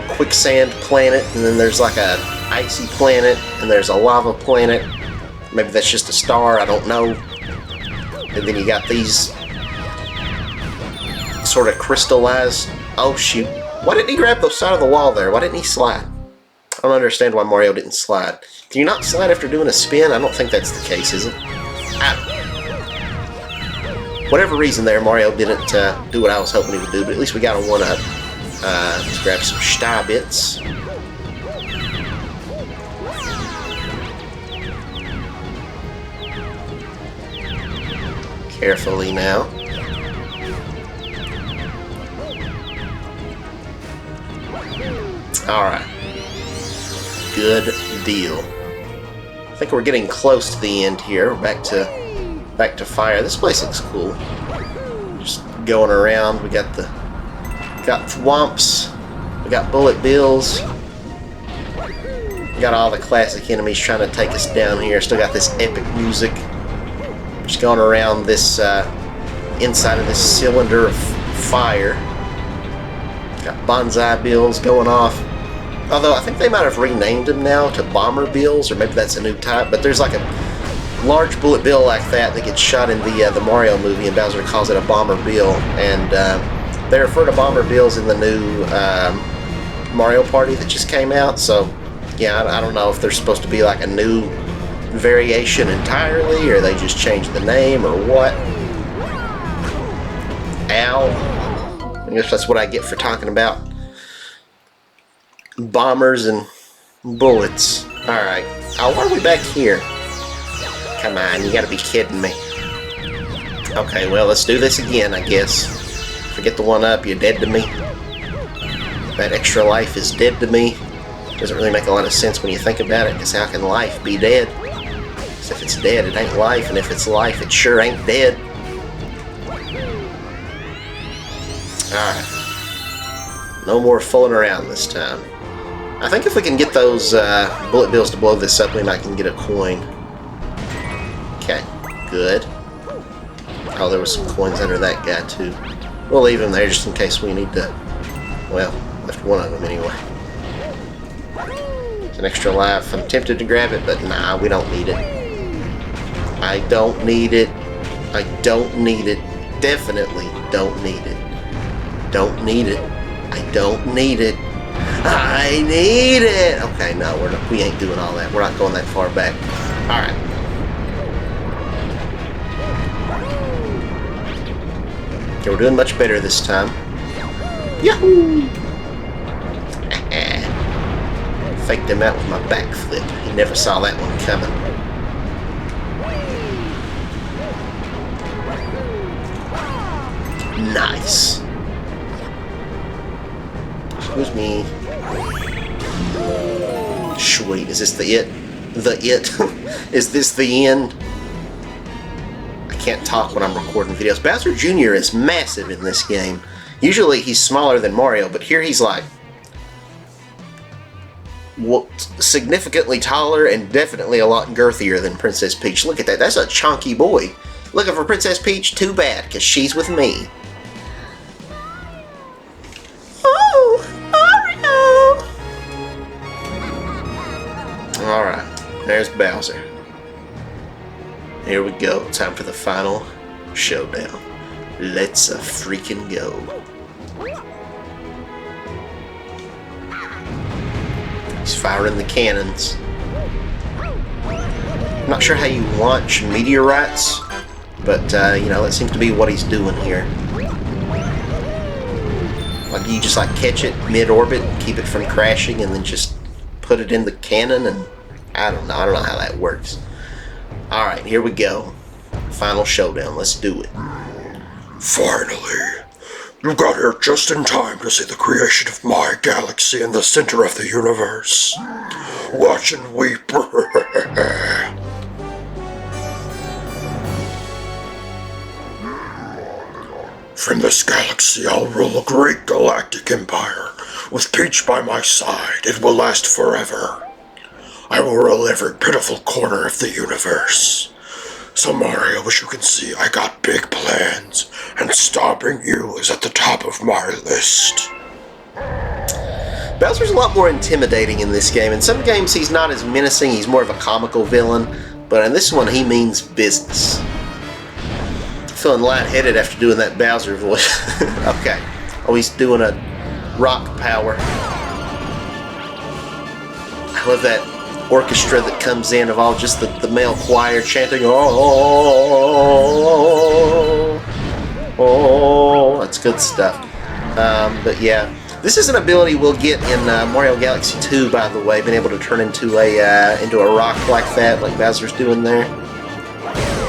quicksand planet, and then there's like a icy planet, and there's a lava planet. Maybe that's just a star, I don't know. And then you got these sort of crystallized... Oh shoot, why didn't he grab the side of the wall there? Why didn't he slide? I don't understand why Mario didn't slide. Can you not slide after doing a spin? I don't think that's the case, is it? Whatever reason there, Mario didn't do what I was hoping he would do, but at least we got a 1-up. Let's grab some star bits. Carefully now. Alright. Good deal. I think we're getting close to the end here. We're back to fire. This place looks cool. Just going around. We got thwomps. We got bullet bills. We got all the classic enemies trying to take us down here. Still got this epic music. Just going around this inside of this cylinder of fire. Got bonsai bills going off. Although I think they might have renamed them now to bomber bills, or maybe that's a new type. But there's like a large bullet bill like that gets shot in the Mario movie, and Bowser calls it a bomber bill. And they refer to bomber bills in the new Mario Party that just came out. So yeah, I don't know if they're supposed to be like a new variation entirely, or they just changed the name, or what. Ow. I guess that's what I get for talking about bombers and bullets. Alright. Oh, why are we back here? Come on, you gotta be kidding me. Okay, well, let's do this again, I guess. Forget the 1-up, you're dead to me. That extra life is dead to me. Doesn't really make a lot of sense when you think about it, because how can life be dead? Because if it's dead, it ain't life, and if it's life, it sure ain't dead. Alright. No more fooling around this time. I think if we can get those bullet bills to blow this up, we might can get a coin. Okay, good. Oh, there was some coins under that guy, too. We'll leave him there just in case we need to... Well, left one of them anyway. It's an extra life. I'm tempted to grab it, but nah, we don't need it. I don't need it. I don't need it. Definitely don't need it. Don't need it. I don't need it. I need it! Okay, no, we ain't doing all that. We're not going that far back. Alright. Okay, we're doing much better this time. Yahoo! Faked him out with my backflip. He never saw that one coming. Nice. Excuse me. Sweet. Is this the it? The it? Is this the end? I can't talk when I'm recording videos. Bowser Jr. is massive in this game. Usually he's smaller than Mario, but here he's like significantly taller and definitely a lot girthier than Princess Peach. Look at that. That's a chunky boy. Looking for Princess Peach? Too bad, because she's with me. Alright, there's Bowser. Here we go. Time for the final showdown. Let's freaking go. He's firing the cannons. I'm not sure how you launch meteorites, but you know, that seems to be what he's doing here. Like, you just like catch it mid-orbit, keep it from crashing, and then just put it in the cannon, and I don't know how that works. Alright, here we go. Final showdown, let's do it. Finally, you got here just in time to see the creation of my galaxy in the center of the universe. Watch and weep. From this galaxy, I'll rule a great galactic empire. With Peach by my side, it will last forever. I will rule every pitiful corner of the universe. So Mario, as you can see, I got big plans, and stopping you is at the top of my list. Bowser's a lot more intimidating in this game. In some games he's not as menacing, he's more of a comical villain, but in this one he means business. Feeling lightheaded after doing that Bowser voice. Okay. Oh, he's doing a rock power. I love that orchestra that comes in of all just the male choir chanting, oh, that's good stuff. But yeah, this is an ability we'll get in Mario Galaxy 2, by the way, being able to turn into a rock like that, like Bowser's doing there.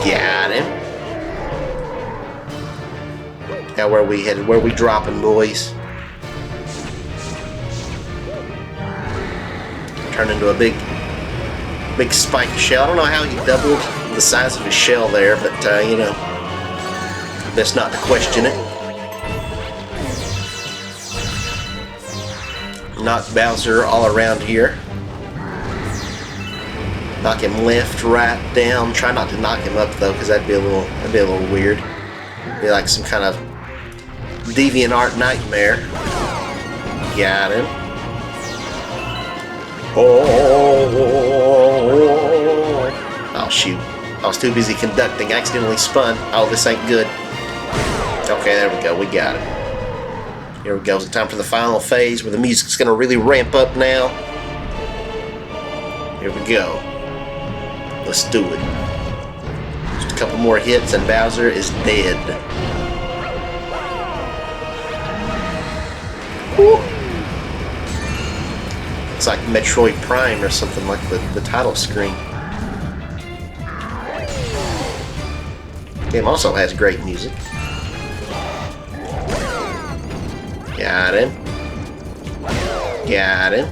Got him. Now where we headed? Where we dropping, boys? Turn into a big spike shell. I don't know how he doubled the size of his shell there, but you know, best not to question it. Knock Bowser all around here. Knock him left, right, down. Try not to knock him up though, because that'd be a little weird. Be like some kind of DeviantArt nightmare. Got him. Oh shoot. I was too busy conducting. I accidentally spun. Oh, this ain't good. Okay, there we go. We got it. Here we go. It's time for the final phase where the music's going to really ramp up now. Here we go. Let's do it. Just a couple more hits and Bowser is dead. Woo. It's like Metroid Prime or something like the title screen. The game also has great music. Got him. Got him.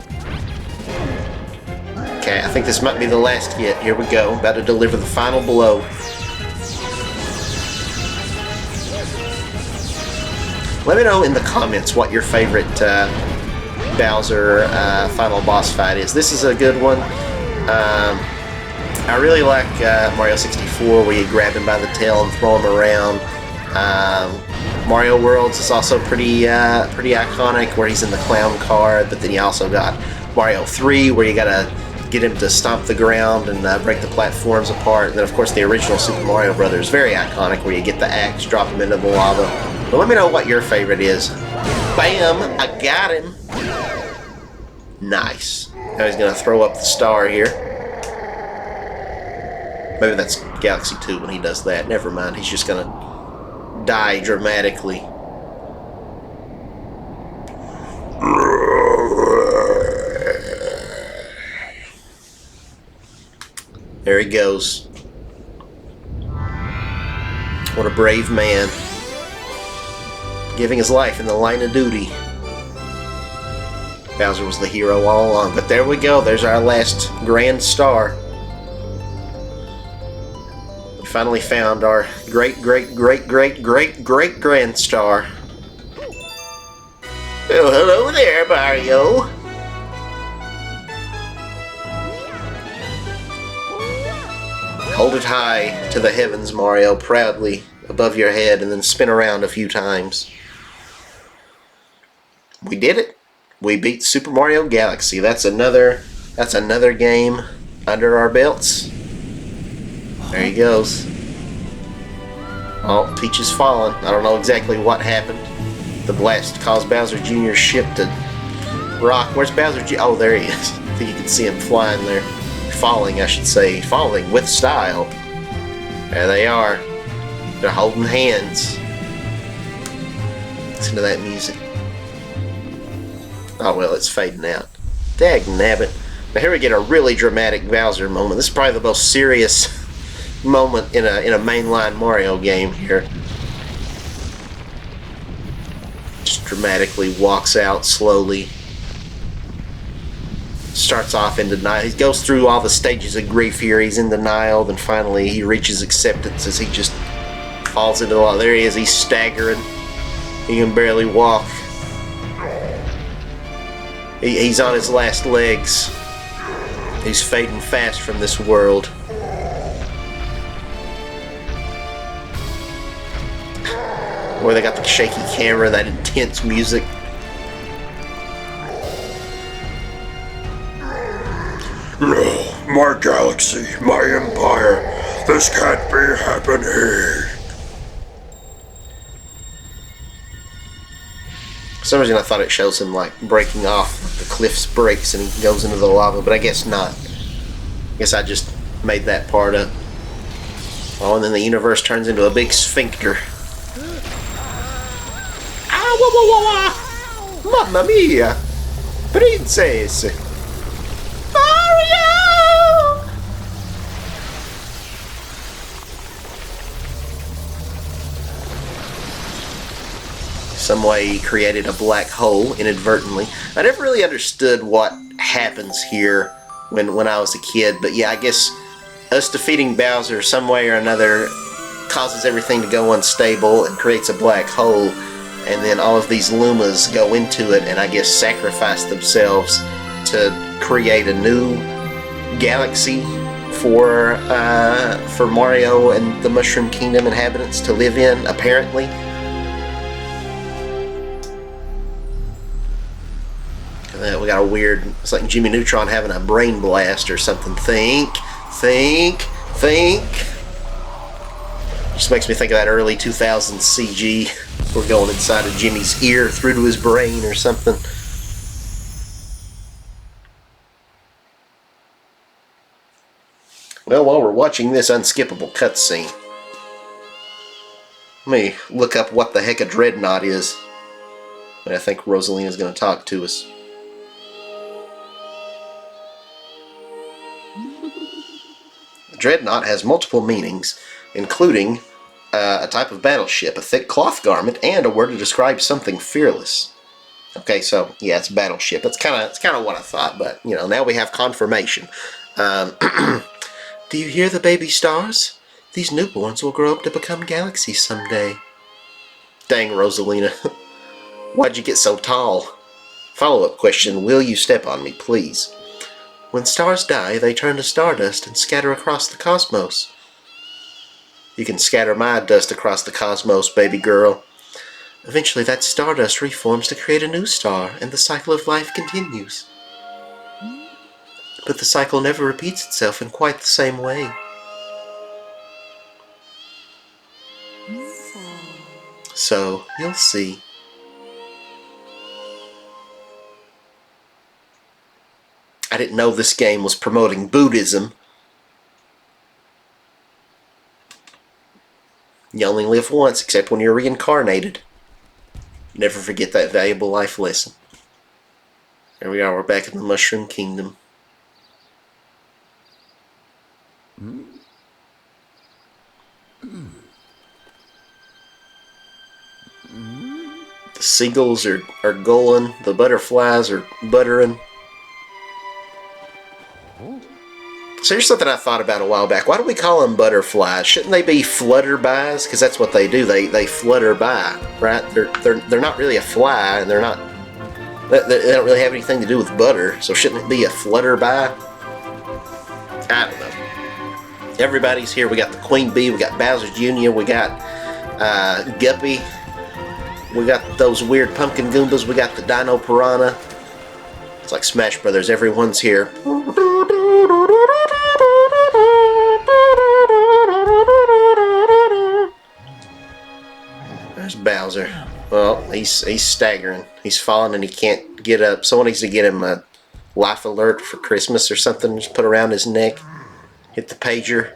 Okay, I think this might be the last hit. Here we go. About to deliver the final blow. Let me know in the comments what your favorite Bowser final boss fight is. This is a good one. I really like Mario 64, where you grab him by the tail and throw him around. Mario Worlds is also pretty iconic, where he's in the clown car, but then you also got Mario 3, where you gotta get him to stomp the ground and break the platforms apart. And then of course the original Super Mario Brothers, very iconic, where you get the axe, drop him into the lava. But let me know what your favorite is. Bam! I got him! Nice. Now he's gonna throw up the star here. Maybe that's Galaxy 2 when he does that. Never mind, he's just gonna die dramatically. There he goes. What a brave man. Giving his life in the line of duty. Bowser was the hero all along. But there we go. There's our last grand star. We finally found our great grand star. Oh, hello there, Mario. Hold it high to the heavens, Mario, proudly above your head, and then spin around a few times. We did it. We beat Super Mario Galaxy. That's another game under our belts. There he goes. Oh, Peach is falling. I don't know exactly what happened. The blast caused Bowser Jr.'s ship to rock. Where's Bowser Jr.? Oh, there he is. I think you can see him flying there. Falling, I should say. Falling with style. There they are. They're holding hands. Listen to that music. Oh, well, it's fading out. Dagnabbit. Now here we get a really dramatic Bowser moment. This is probably the most serious moment in a mainline Mario game here. Just dramatically walks out slowly. Starts off in denial. He goes through all the stages of grief here. He's in denial, then finally he reaches acceptance as he just falls into the wall. There he is. He's staggering. He can barely walk. He's on his last legs. He's fading fast from this world. Where they got the shaky camera, that intense music. No, my galaxy, my empire. This can't be happening. For some reason I thought it shows him like breaking off, like the cliffs breaks and he goes into the lava, but I guess not. I guess I just made that part up. Oh, and then the universe turns into a big sphincter. Ah, wah, wah, wah, wah. Mamma mia! Princess! Mario! Some way he created a black hole inadvertently. I never really understood what happens here when I was a kid, but yeah, I guess us defeating Bowser some way or another causes everything to go unstable and creates a black hole, and then all of these Lumas go into it and I guess sacrifice themselves to create a new galaxy for Mario and the Mushroom Kingdom inhabitants to live in, apparently. We got a weird, it's like Jimmy Neutron having a brain blast or something. Think. Just makes me think of that early 2000s CG. We're going inside of Jimmy's ear through to his brain or something. Well, while we're watching this unskippable cutscene, let me look up what the heck a Dreadnought is. I think Rosalina's going to talk to us. Dreadnought has multiple meanings, including a type of battleship, a thick cloth garment, and a word to describe something fearless. Okay, so yeah, it's battleship. It's kind of what I thought, but you know, now we have confirmation. Do you hear the baby stars? These newborns will grow up to become galaxies someday. Dang, Rosalina, why'd you get so tall? Follow-up question: will you step on me, please? When stars die, they turn to stardust and scatter across the cosmos. You can scatter my dust across the cosmos, baby girl. Eventually that stardust reforms to create a new star, and the cycle of life continues. But the cycle never repeats itself in quite the same way. So, you'll see. I didn't know this game was promoting Buddhism. You only live once, except when you're reincarnated. Never forget that valuable life lesson. There we are, we're back in the Mushroom Kingdom. The seagulls are gulling, the butterflies are buttering. So here's something I thought about a while back. Why do we call them butterflies? Shouldn't they be flutterbys? Because that's what they do. They flutter by, right? They're not really a fly, and they don't really have anything to do with butter. So shouldn't it be a flutterby? I don't know. Everybody's here. We got the Queen Bee. We got Bowser Jr. We got Guppy. We got those weird pumpkin Goombas. We got the Dino Piranha. It's like Smash Brothers. Everyone's here. There's Bowser. Well, he's staggering. He's falling and he can't get up. Someone needs to get him a life alert for Christmas or something. Just put around his neck. Hit the pager.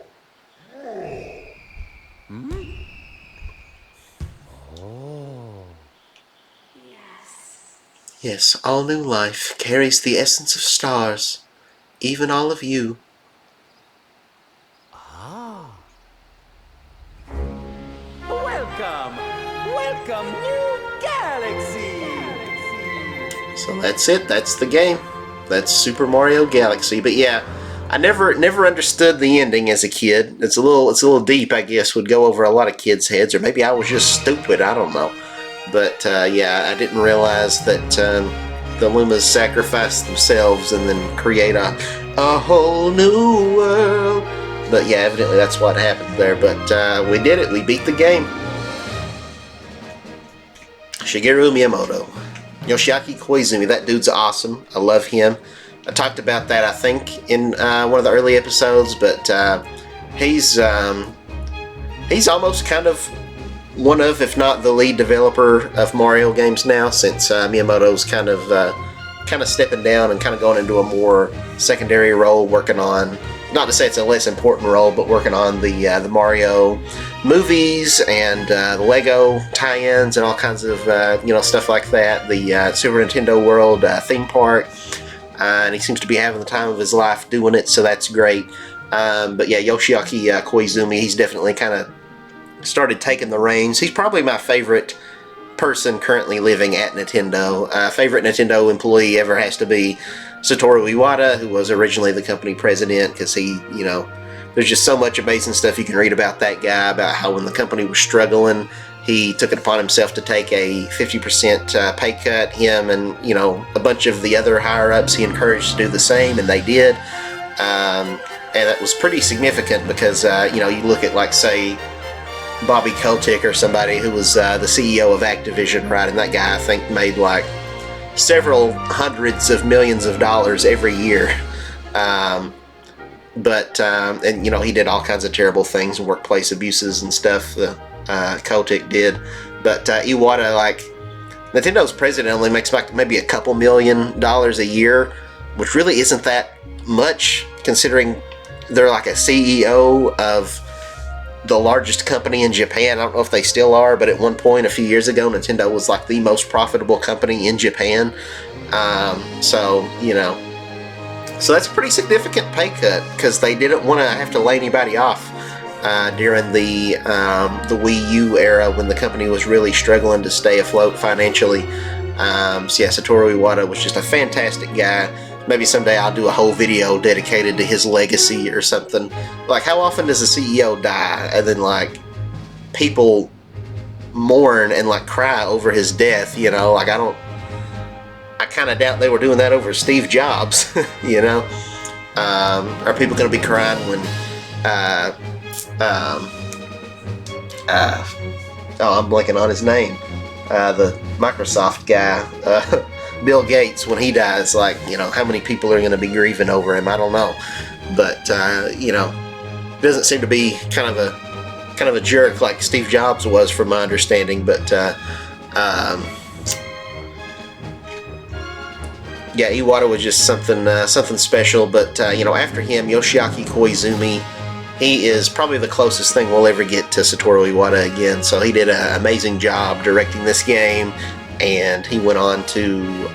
Yes, all new life carries the essence of stars, even all of you. Welcome, new galaxy! So that's it, that's the game. That's Super Mario Galaxy. But yeah, I never understood the ending as a kid. It's a little deep, I guess, would go over a lot of kids' heads, or maybe I was just stupid, I don't know. But yeah, I didn't realize that the Lumas sacrifice themselves and then create a whole new world. But yeah, evidently that's what happened there. But we did it, we beat the game. Shigeru Miyamoto. Yoshiaki Koizumi, that dude's awesome. I love him. I talked about that, I think, in one of the early episodes, but he's almost kind of one of, if not the lead developer of Mario games now, since Miyamoto's kind of stepping down and kind of going into a more secondary role, working on, not to say it's a less important role, but working on the Mario movies and the Lego tie-ins and all kinds of stuff like that. The Super Nintendo World theme park, and he seems to be having the time of his life doing it, so that's great. But yeah, Yoshiaki Koizumi, he's definitely kind of started taking the reins. He's probably my favorite person currently living at Nintendo. Favorite Nintendo employee ever has to be Satoru Iwata, who was originally the company president, because he, there's just so much amazing stuff you can read about that guy, about how when the company was struggling, he took it upon himself to take a 50% pay cut. Him and, a bunch of the other higher-ups he encouraged to do the same, and they did. And that was pretty significant because, you look at, like, say, Bobby Kotick or somebody who was the CEO of Activision, right? And that guy, I think, made like several hundreds of millions of dollars every year. And he did all kinds of terrible things, workplace abuses and stuff. Kotick did. But Iwata, like, Nintendo's president only makes like maybe a couple $1 million a year, which really isn't that much considering they're like a CEO of the largest company in Japan. I don't know if they still are, but at one point a few years ago, Nintendo was like the most profitable company in Japan. So that's a pretty significant pay cut because they didn't want to have to lay anybody off during the Wii U era when the company was really struggling to stay afloat financially. So yeah, Satoru Iwata was just a fantastic guy. Maybe someday I'll do a whole video dedicated to his legacy or something. Like, how often does a CEO die and then, like, people mourn and, like, cry over his death, Like, I kind of doubt they were doing that over Steve Jobs, Are people going to be crying when, I'm blanking on his name. The Microsoft guy, Bill Gates, when he dies, like, how many people are going to be grieving over him? I don't know. But, doesn't seem to be kind of a jerk like Steve Jobs was, from my understanding. But, yeah, Iwata was just something special. But, after him, Yoshiaki Koizumi, he is probably the closest thing we'll ever get to Satoru Iwata again. So he did an amazing job directing this game, and he went on to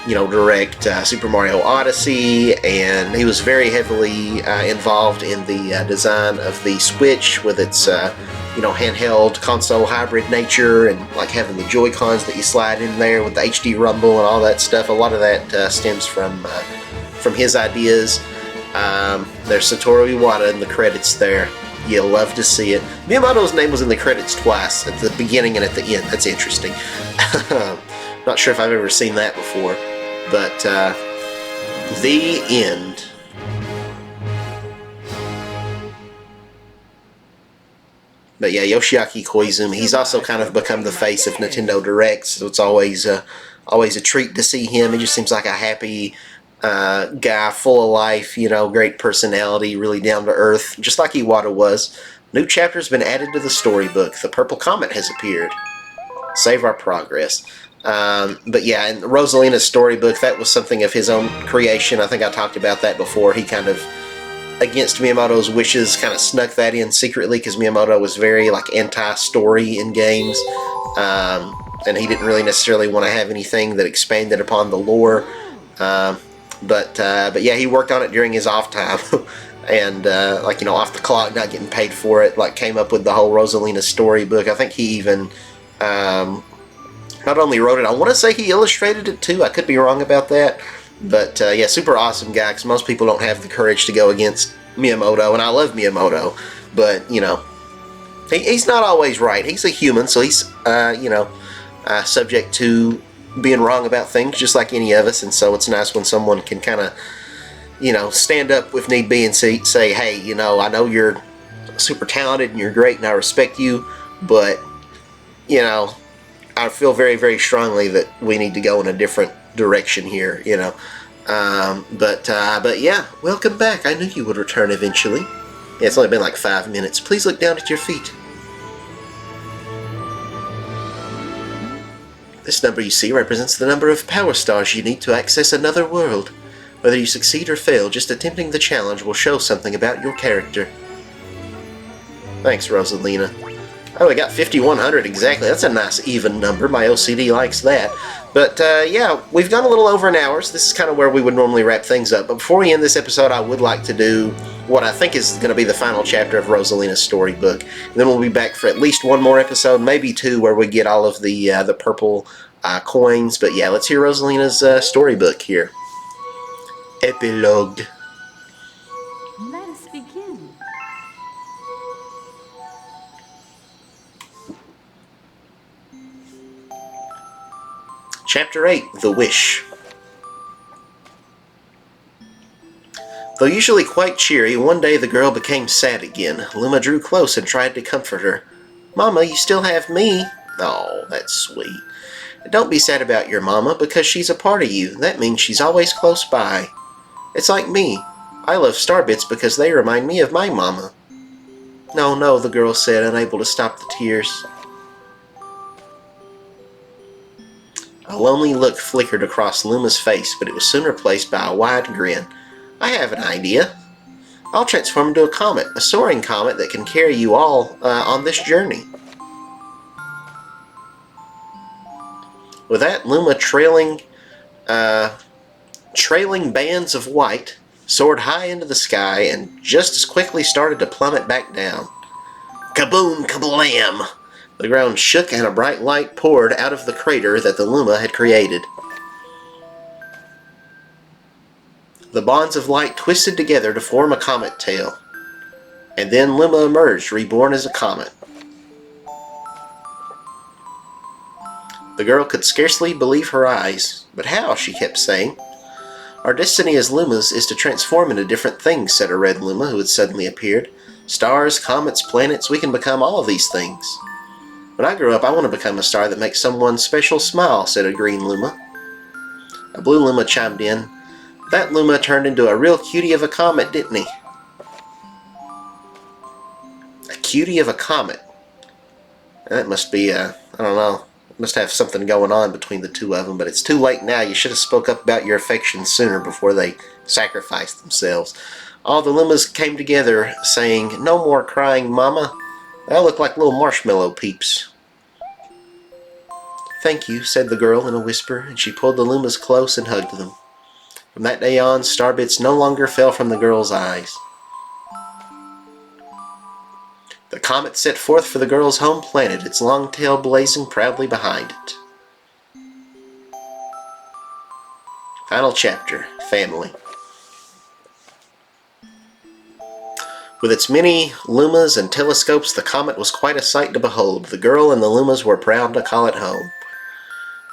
direct Super Mario Odyssey, and he was very heavily involved in the design of the Switch with its handheld console hybrid nature, and like having the Joy-Cons that you slide in there with the HD rumble and all that stuff. A lot of that stems from his ideas. There's Satoru Iwata in the credits there. You'll love to see it. Miyamoto's name was in the credits twice, at the beginning and at the end. That's interesting. Not sure if I've ever seen that before. But, the end. But yeah, Yoshiaki Koizumi, he's also kind of become the face of Nintendo Directs, so it's always a treat to see him. He just seems like a happy guy, full of life, great personality, really down to earth, just like Iwata was. New chapter's been added to the storybook. The Purple Comet has appeared. Save our progress. But yeah, in Rosalina's storybook, that was something of his own creation. I think I talked about that before. He kind of, against Miyamoto's wishes, kind of snuck that in secretly, because Miyamoto was very anti-story in games, and he didn't really necessarily want to have anything that expanded upon the lore. But yeah, he worked on it during his off time, and off the clock, not getting paid for it. Came up with the whole Rosalina storybook. I think he even not only wrote it, I want to say he illustrated it too. I could be wrong about that. But yeah, super awesome guy, because most people don't have the courage to go against Miyamoto, and I love Miyamoto, but, he's not always right. He's a human, so he's, subject to being wrong about things, just like any of us, and so it's nice when someone can kind of, stand up if need be and say, hey, I know you're super talented and you're great and I respect you, but, I feel very, very strongly that we need to go in a different direction here, but yeah, welcome back. I knew you would return eventually. Yeah, it's only been 5 minutes. Please look down at your feet. This number you see represents the number of power stars you need to access another world. Whether you succeed or fail, just attempting the challenge will show something about your character. Thanks, Rosalina. Oh, we got 5,100 exactly. That's a nice even number. My OCD likes that. But, yeah, we've gone a little over an hour, so this is kind of where we would normally wrap things up. But before we end this episode, I would like to do what I think is going to be the final chapter of Rosalina's storybook. And then we'll be back for at least one more episode, maybe two, where we get all of the purple coins. But, yeah, let's hear Rosalina's storybook here. Epilogue. Let us begin. Chapter 8, The Wish. Though usually quite cheery, one day the girl became sad again. Luma drew close and tried to comfort her. Mama, you still have me. Oh, that's sweet. Don't be sad about your mama, because she's a part of you. That means she's always close by. It's like me. I love Starbits because they remind me of my mama. No, no, the girl said, unable to stop the tears. A lonely look flickered across Luma's face, but it was soon replaced by a wide grin. I have an idea. I'll transform into a comet, a soaring comet that can carry you all on this journey. With that, Luma, trailing bands of white, soared high into the sky and just as quickly started to plummet back down. Kaboom, kablam! The ground shook and a bright light poured out of the crater that the Luma had created. The bonds of light twisted together to form a comet tail. And then Luma emerged, reborn as a comet. The girl could scarcely believe her eyes. But how, she kept saying. Our destiny as Lumas is to transform into different things, said a red Luma who had suddenly appeared. Stars, comets, planets, we can become all of these things. When I grow up, I want to become a star that makes someone special smile, said a green Luma. A blue Luma chimed in. That Luma turned into a real cutie of a comet, didn't he? A cutie of a comet. That must be, I don't know, must have something going on between the two of them, but it's too late now. You should have spoke up about your affections sooner before they sacrificed themselves. All the Lumas came together, saying, "No more crying, Mama. They all look like little marshmallow peeps." "Thank you," said the girl in a whisper, and she pulled the Lumas close and hugged them. From that day on, starbits no longer fell from the girl's eyes. The comet set forth for the girl's home planet, its long tail blazing proudly behind it. Final chapter, Family. With its many Lumas and telescopes, the comet was quite a sight to behold. The girl and the Lumas were proud to call it home.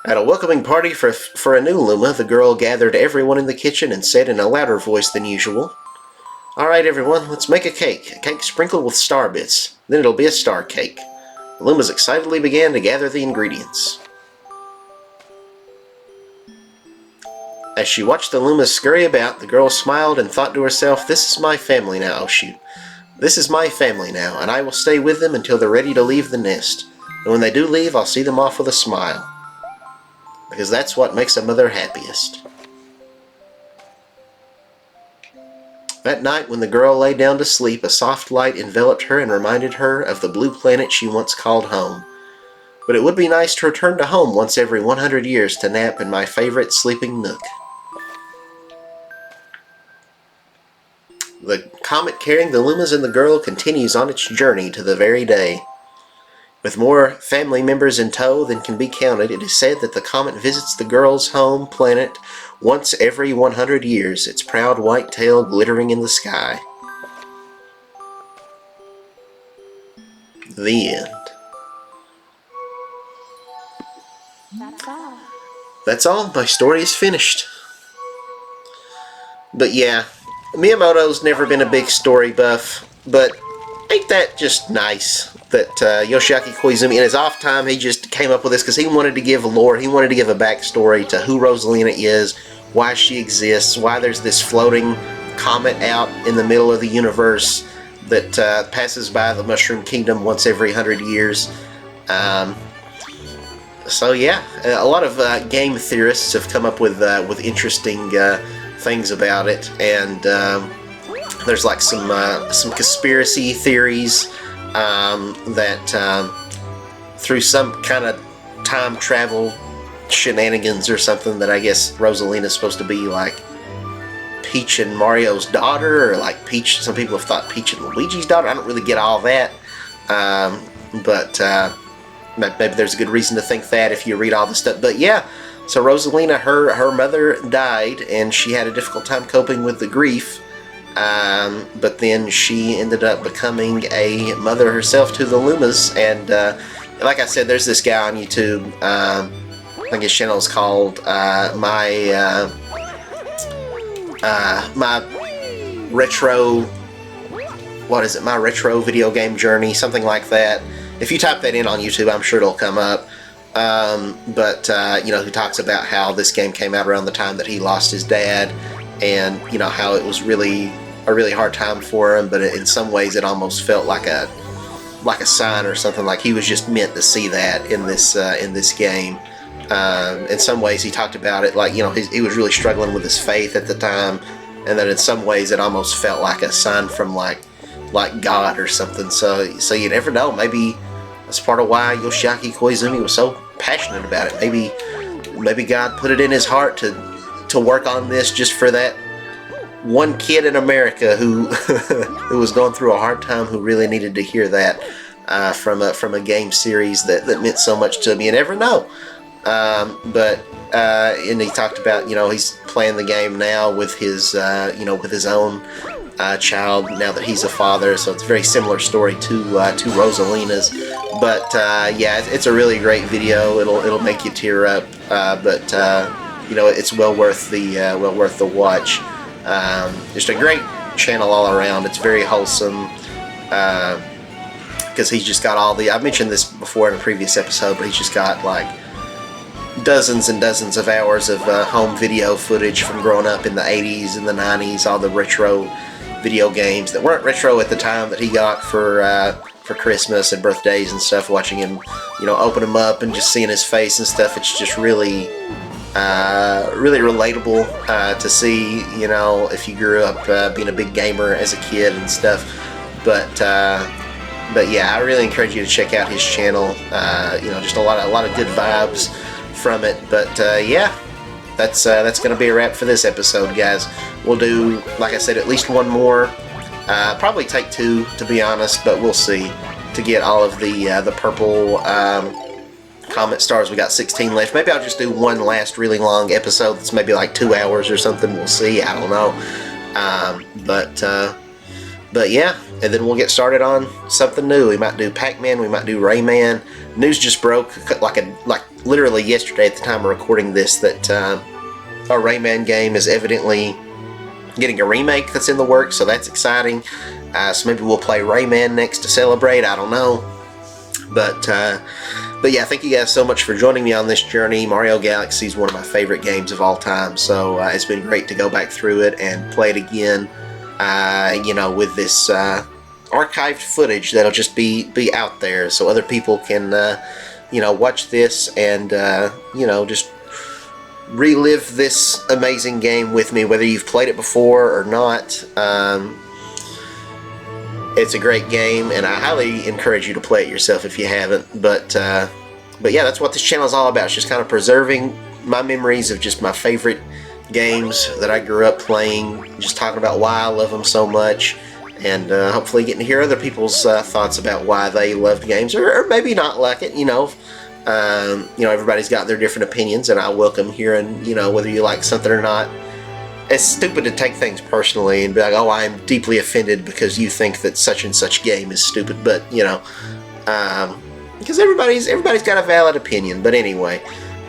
At a welcoming party for a new Luma, the girl gathered everyone in the kitchen and said in a louder voice than usual, "All right, everyone, let's make a cake sprinkled with star bits. Then it'll be a star cake." The Lumas excitedly began to gather the ingredients. As she watched the Lumas scurry about, the girl smiled and thought to herself, "This is my family now, oh shoot. This is my family now, and I will stay with them until they're ready to leave the nest. And when they do leave, I'll see them off with a smile. Because that's what makes a mother happiest." That night, when the girl lay down to sleep, a soft light enveloped her and reminded her of the blue planet she once called home. But it would be nice to return to home once every 100 years to nap in my favorite sleeping nook. The comet carrying the Lumas and the girl continues on its journey to the very day. With more family members in tow than can be counted, it is said that the comet visits the girl's home planet once every 100 years, its proud white tail glittering in the sky. The end. That's all. That's all. My story is finished. But yeah, Miyamoto's never been a big story buff, but ain't that just nice that Yoshiaki Koizumi, in his off time, he just came up with this because he wanted to give lore, he wanted to give a backstory to who Rosalina is, why she exists, why there's this floating comet out in the middle of the universe that passes by the Mushroom Kingdom once every 100 years. So yeah, a lot of game theorists have come up with interesting things about it, and there's like some conspiracy theories that through some kind of time travel shenanigans or something, that I guess Rosalina's supposed to be like Peach and Mario's daughter, or like Peach. Some people have thought Peach and Luigi's daughter. I don't really get all that, but maybe there's a good reason to think that if you read all the stuff. But yeah, so Rosalina, her mother died, and she had a difficult time coping with the grief. But then she ended up becoming a mother herself to the Lumas, and like I said, there's this guy on YouTube. I think his channel is called my retro. What is it? My retro video game journey, something like that. If you type that in on YouTube, I'm sure it'll come up. But you know, who talks about how this game came out around the time that he lost his dad, and you know how it was really a really hard time for him, but in some ways it almost felt like a sign or something, like he was just meant to see that in this game. In some ways he talked about it like, you know, he was really struggling with his faith at the time, and that in some ways it almost felt like a sign from like God or something. So you never know, maybe that's part of why Yoshiaki Koizumi was so passionate about it. Maybe God put it in his heart to work on this just for that one kid in America who who was going through a hard time, who really needed to hear that from a game series that meant so much to me. You never know. And he talked about, you know, he's playing the game now with his you know, with his own child now that he's a father. So it's a very similar story to Rosalina's. But yeah, it's a really great video. It'll make you tear up. But you know, it's well worth the watch. Just a great channel all around. It's very wholesome, because he's just got all the, I've mentioned this before in a previous episode, but he's just got like dozens and dozens of hours of home video footage from growing up in the 80s and the 90s, all the retro video games that weren't retro at the time that he got for Christmas and birthdays and stuff. Watching him, you know, open them up and just seeing his face and stuff, it's just really really relatable to see, you know, if you grew up being a big gamer as a kid and stuff. But yeah, I really encourage you to check out his channel. You know, just a lot of good vibes from it. But yeah, that's going to be a wrap for this episode, guys. We'll do, like I said, at least one more. Probably take two, to be honest, but we'll see, to get all of the purple comment stars. We got 16 left. Maybe I'll just do one last really long episode that's maybe like 2 hours or something. We'll see. I don't know. But yeah, and then we'll get started on something new. We might do Pac-Man. We might do Rayman. News just broke like literally yesterday at the time of recording this that our Rayman game is evidently getting a remake that's in the works, so that's exciting. So maybe we'll play Rayman next to celebrate. I don't know. But yeah, thank you guys so much for joining me on this journey. Mario Galaxy is one of my favorite games of all time, so it's been great to go back through it and play it again. You know, with this archived footage that'll just be out there, so other people can, you know, watch this and you know, just relive this amazing game with me, whether you've played it before or not. It's a great game, and I highly encourage you to play it yourself if you haven't. But yeah, that's what this channel is all about. It's just kind of preserving my memories of just my favorite games that I grew up playing, just talking about why I love them so much, and hopefully getting to hear other people's thoughts about why they loved games, or maybe not like it. You know, everybody's got their different opinions, and I welcome hearing, you know, whether you like something or not. It's stupid to take things personally and be like, oh, I'm deeply offended because you think that such and such game is stupid. But, you know, because everybody's got a valid opinion. But anyway,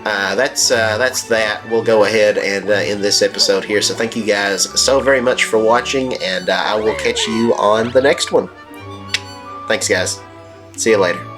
that's that. We'll go ahead and end this episode here. So thank you guys so very much for watching, and I will catch you on the next one. Thanks, guys. See you later.